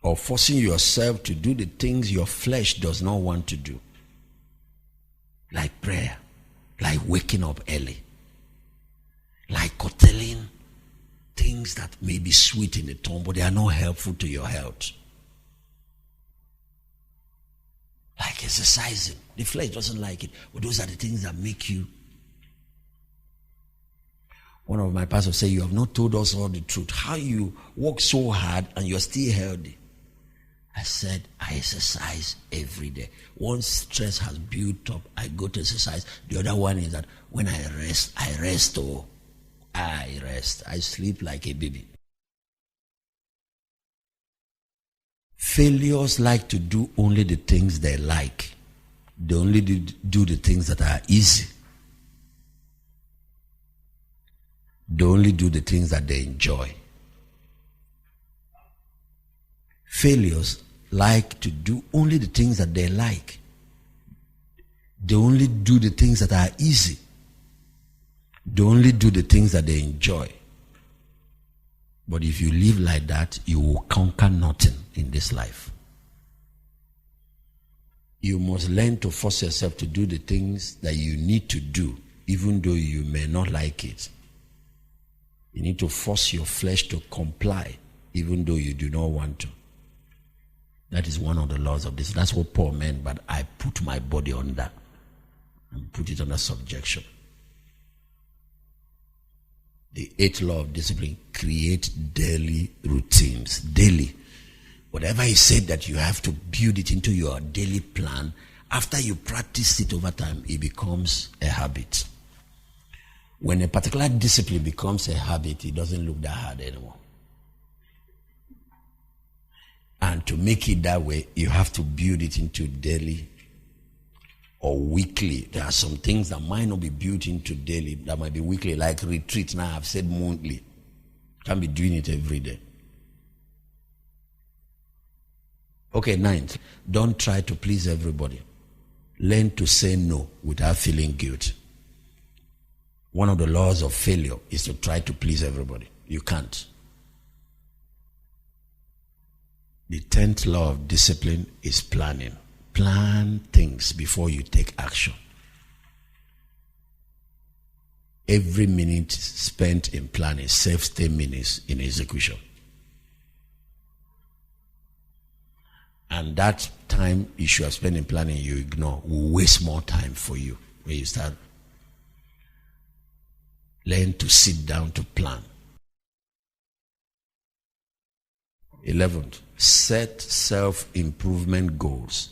or forcing yourself to do the things your flesh does not want to do. Like prayer, like waking up early, like curtailing things that may be sweet in the tongue, but they are not helpful to your health. Like exercising. The flesh doesn't like it, but those are the things that make you. One of my pastors said, you have not told us all the truth. How you work so hard and you're still healthy. I said, I exercise every day. Once stress has built up, I go to exercise. The other one is that when I rest. I rest. I sleep like a baby. Failures like to do only the things they like. They only do the things that are easy. They only do the things that they enjoy. Failures like to do only the things that they like. They only do the things that are easy. They only do the things that they enjoy. But if you live like that, you will conquer nothing in this life. You must learn to force yourself to do the things that you need to do, even though you may not like it. You need to force your flesh to comply, even though you do not want to. That is one of the laws of this. That's what Paul meant, but I put my body under and put it under subjection. The 8th law of discipline: create daily routines. Daily. Whatever he said that you have to build it into your daily plan, after you practice it over time, it becomes a habit. When a particular discipline becomes a habit, it doesn't look that hard anymore. And to make it that way, you have to build it into daily or weekly. There are some things that might not be built into daily, that might be weekly, like retreat. Now I've said monthly. Can't be doing it every day. Okay, 9th, don't try to please everybody. Learn to say no without feeling guilt. One of the laws of failure is to try to please everybody. You can't. The 10th law of discipline is planning. Plan things before you take action. Every minute spent in planning saves 10 minutes in execution. And that time you should have spent in planning, you ignore, will waste more time for you when you start. Learn to sit down to plan. 11th, set self-improvement goals.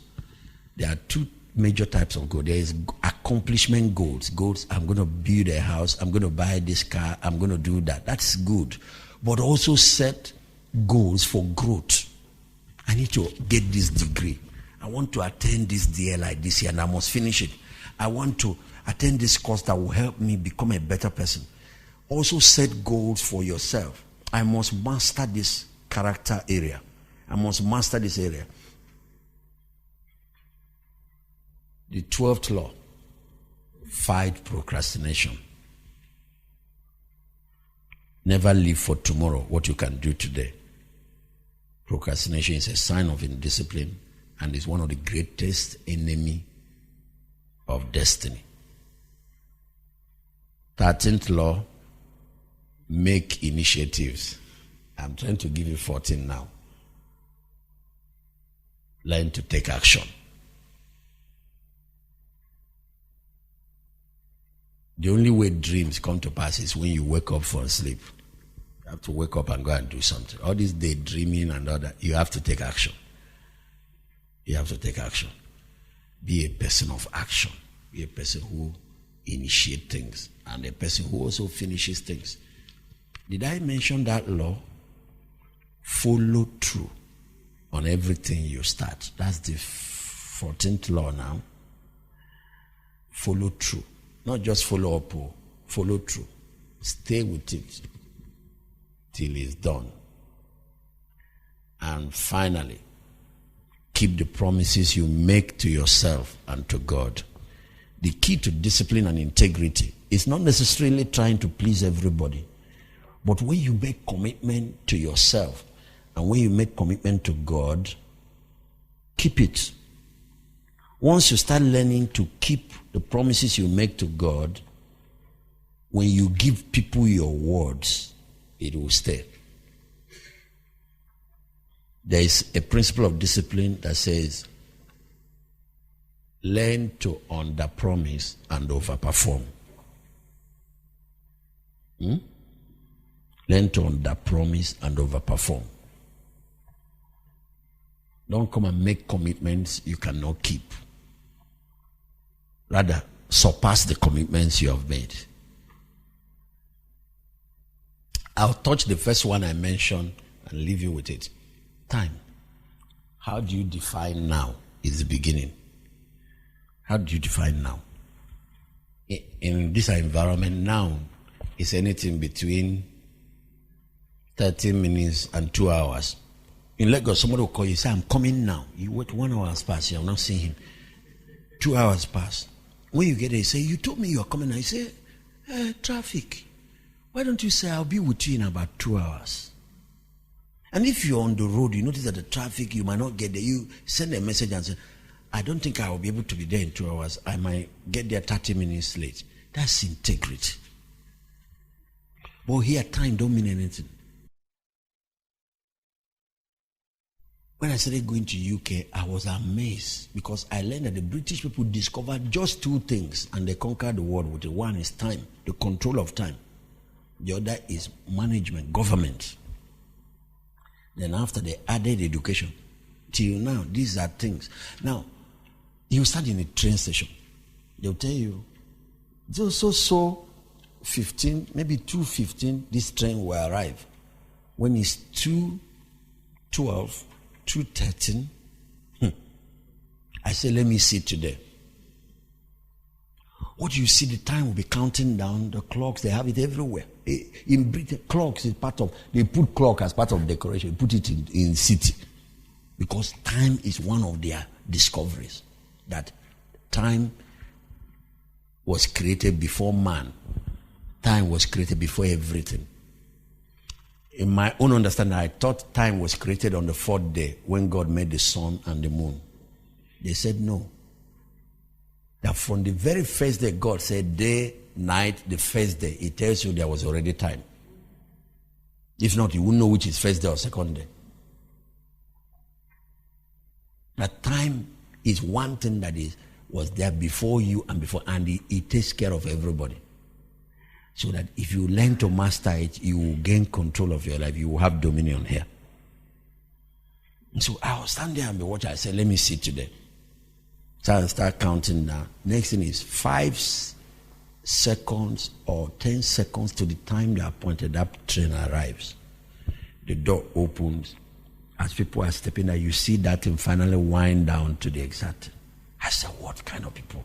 There are 2 major types of goals. There is accomplishment goals. Goals, I'm going to build a house, I'm going to buy this car, I'm going to do that. That's good. But also set goals for growth. I need to get this degree. I want to attend this DLI this year and I must finish it. I want to attend this course that will help me become a better person. Also set goals for yourself. I must master this character area. I must master this area. The 12th law: fight procrastination. Never leave for tomorrow what you can do today. Procrastination is a sign of indiscipline and is one of the greatest enemy of destiny. 13th law: make initiatives. I'm trying to give you 14 now. Learn to take action. The only way dreams come to pass is when you wake up from sleep. You have to wake up and go and do something. All this daydreaming and all that, you have to take action. You have to take action. Be a person of action. Be a person who initiates things and a person who also finishes things. Did I mention that law? Follow through on everything you start. That's the 14th law now. Follow through. Not just follow up, follow through. Stay with it till it's done. And finally, keep the promises you make to yourself and to God. The key to discipline and integrity is not necessarily trying to please everybody, but when you make commitment to yourself and when you make commitment to God, keep it. Once you start learning to keep the promises you make to God, when you give people your words, it will stay. There is a principle of discipline that says, learn to underpromise and overperform. Learn to underpromise and overperform. Don't come and make commitments you cannot keep. Rather, surpass the commitments you have made. I'll touch the first one I mentioned and leave you with it. Time. How do you define now is the beginning? How do you define now? In this environment, now is anything between 30 minutes and 2 hours. In Lagos, somebody will call you, say, I'm coming now. You wait 1 hour pass, you have not seen him. 2 hours pass. When you get there, you say, you told me you are coming now. You say, traffic. Why don't you say, I'll be with you in about 2 hours? And if you're on the road, you notice that the traffic, you might not get there. You send a message and say, I don't think I will be able to be there in 2 hours. I might get there 30 minutes late. That's integrity. But here, time don't mean anything. When I started going to UK, I was amazed because I learned that the British people discovered just 2 things and they conquered the world with it. One is time, the control of time. The other is management, government. Then after they added education. Till now, these are things. Now, you start in a train station. They'll tell you, so 15, maybe 2:15, this train will arrive. When it's 2:12, 2:13, I say, let me see today. What you see, the time will be counting down, the clocks, they have it everywhere. In Britain, clocks is part of, they put clock as part of decoration, put it in city. Because time is one of their discoveries. That time was created before man. Time was created before everything. In my own understanding, I thought time was created on the 4th day when God made the sun and the moon. They said no. That from the very first day God said day, night, the first day, it tells you there was already time. If not, you wouldn't know which is first day or second day. That time is one thing that was there before you and before, and it takes care of everybody. So that if you learn to master it, you will gain control of your life. You will have dominion here. And so I will stand there and be watching. I said, let me see today. So I start counting now. Next thing is 5 seconds or 10 seconds to the time the appointed that train arrives. The door opens. As people are stepping out, you see that thing finally wind down to the exact. I said, what kind of people?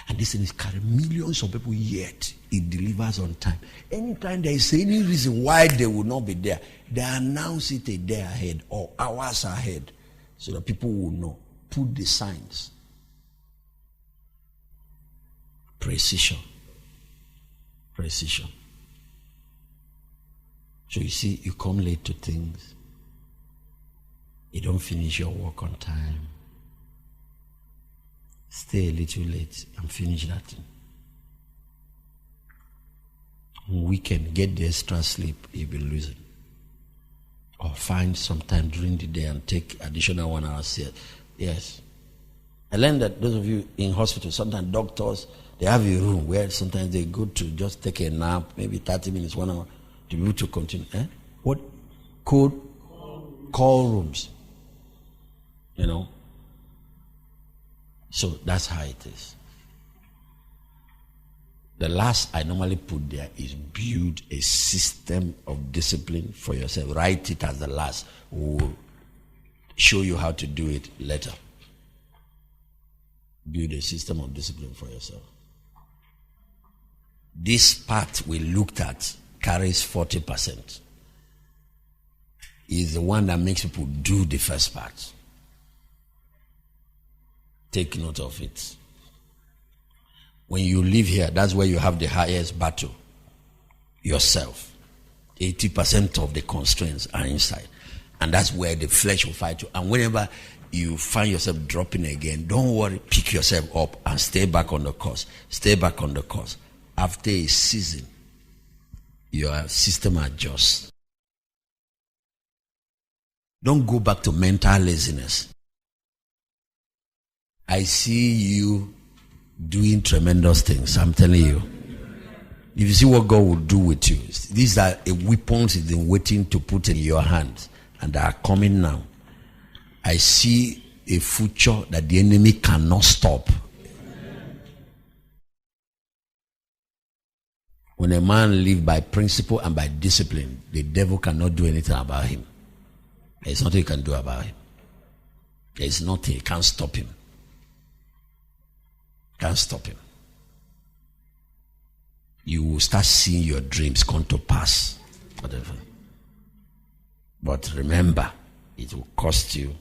And this thing is carrying millions of people, yet it delivers on time. Anytime there is any reason why they will not be there, they announce it a day ahead or hours ahead so that people will know. Put the signs. Precision. Precision. So you see, you come late to things. You don't finish your work on time. Stay a little late and finish that thing. On weekend, get the extra sleep you'll be losing. Or find some time during the day and take additional 1 hour. Yes. I learned that those of you in hospital, sometimes doctors, they have a room where sometimes they go to just take a nap, maybe 30 minutes, 1 hour, to be able to continue. What? Call rooms. You know? So that's how it is. The last I normally put there is build a system of discipline for yourself. Write it as the last. We'll show you how to do it later. Build a system of discipline for yourself. This part we looked at carries 40%. Is the one that makes people do the first part. Take note of it. When you live here, that's where you have the highest battle. Yourself. 80% of the constraints are inside. And that's where the flesh will fight you. And whenever you find yourself dropping again, don't worry, pick yourself up and stay back on the course. Stay back on the course. After a season, your system adjusts. Don't go back to mental laziness. I see you doing tremendous things. I'm telling you. If you see what God will do with you, these are weapons He's been waiting to put in your hands, and they are coming now. I see a future that the enemy cannot stop. When a man lives by principle and by discipline, the devil cannot do anything about him. There's nothing you can do about him. There's nothing. You can't stop him. Can't stop him. You will start seeing your dreams come to pass. Whatever. But remember, it will cost you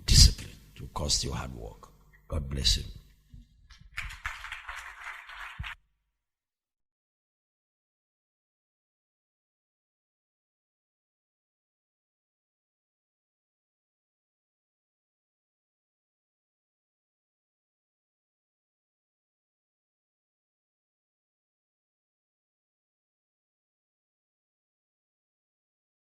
discipline. It will cost you hard work. God bless you.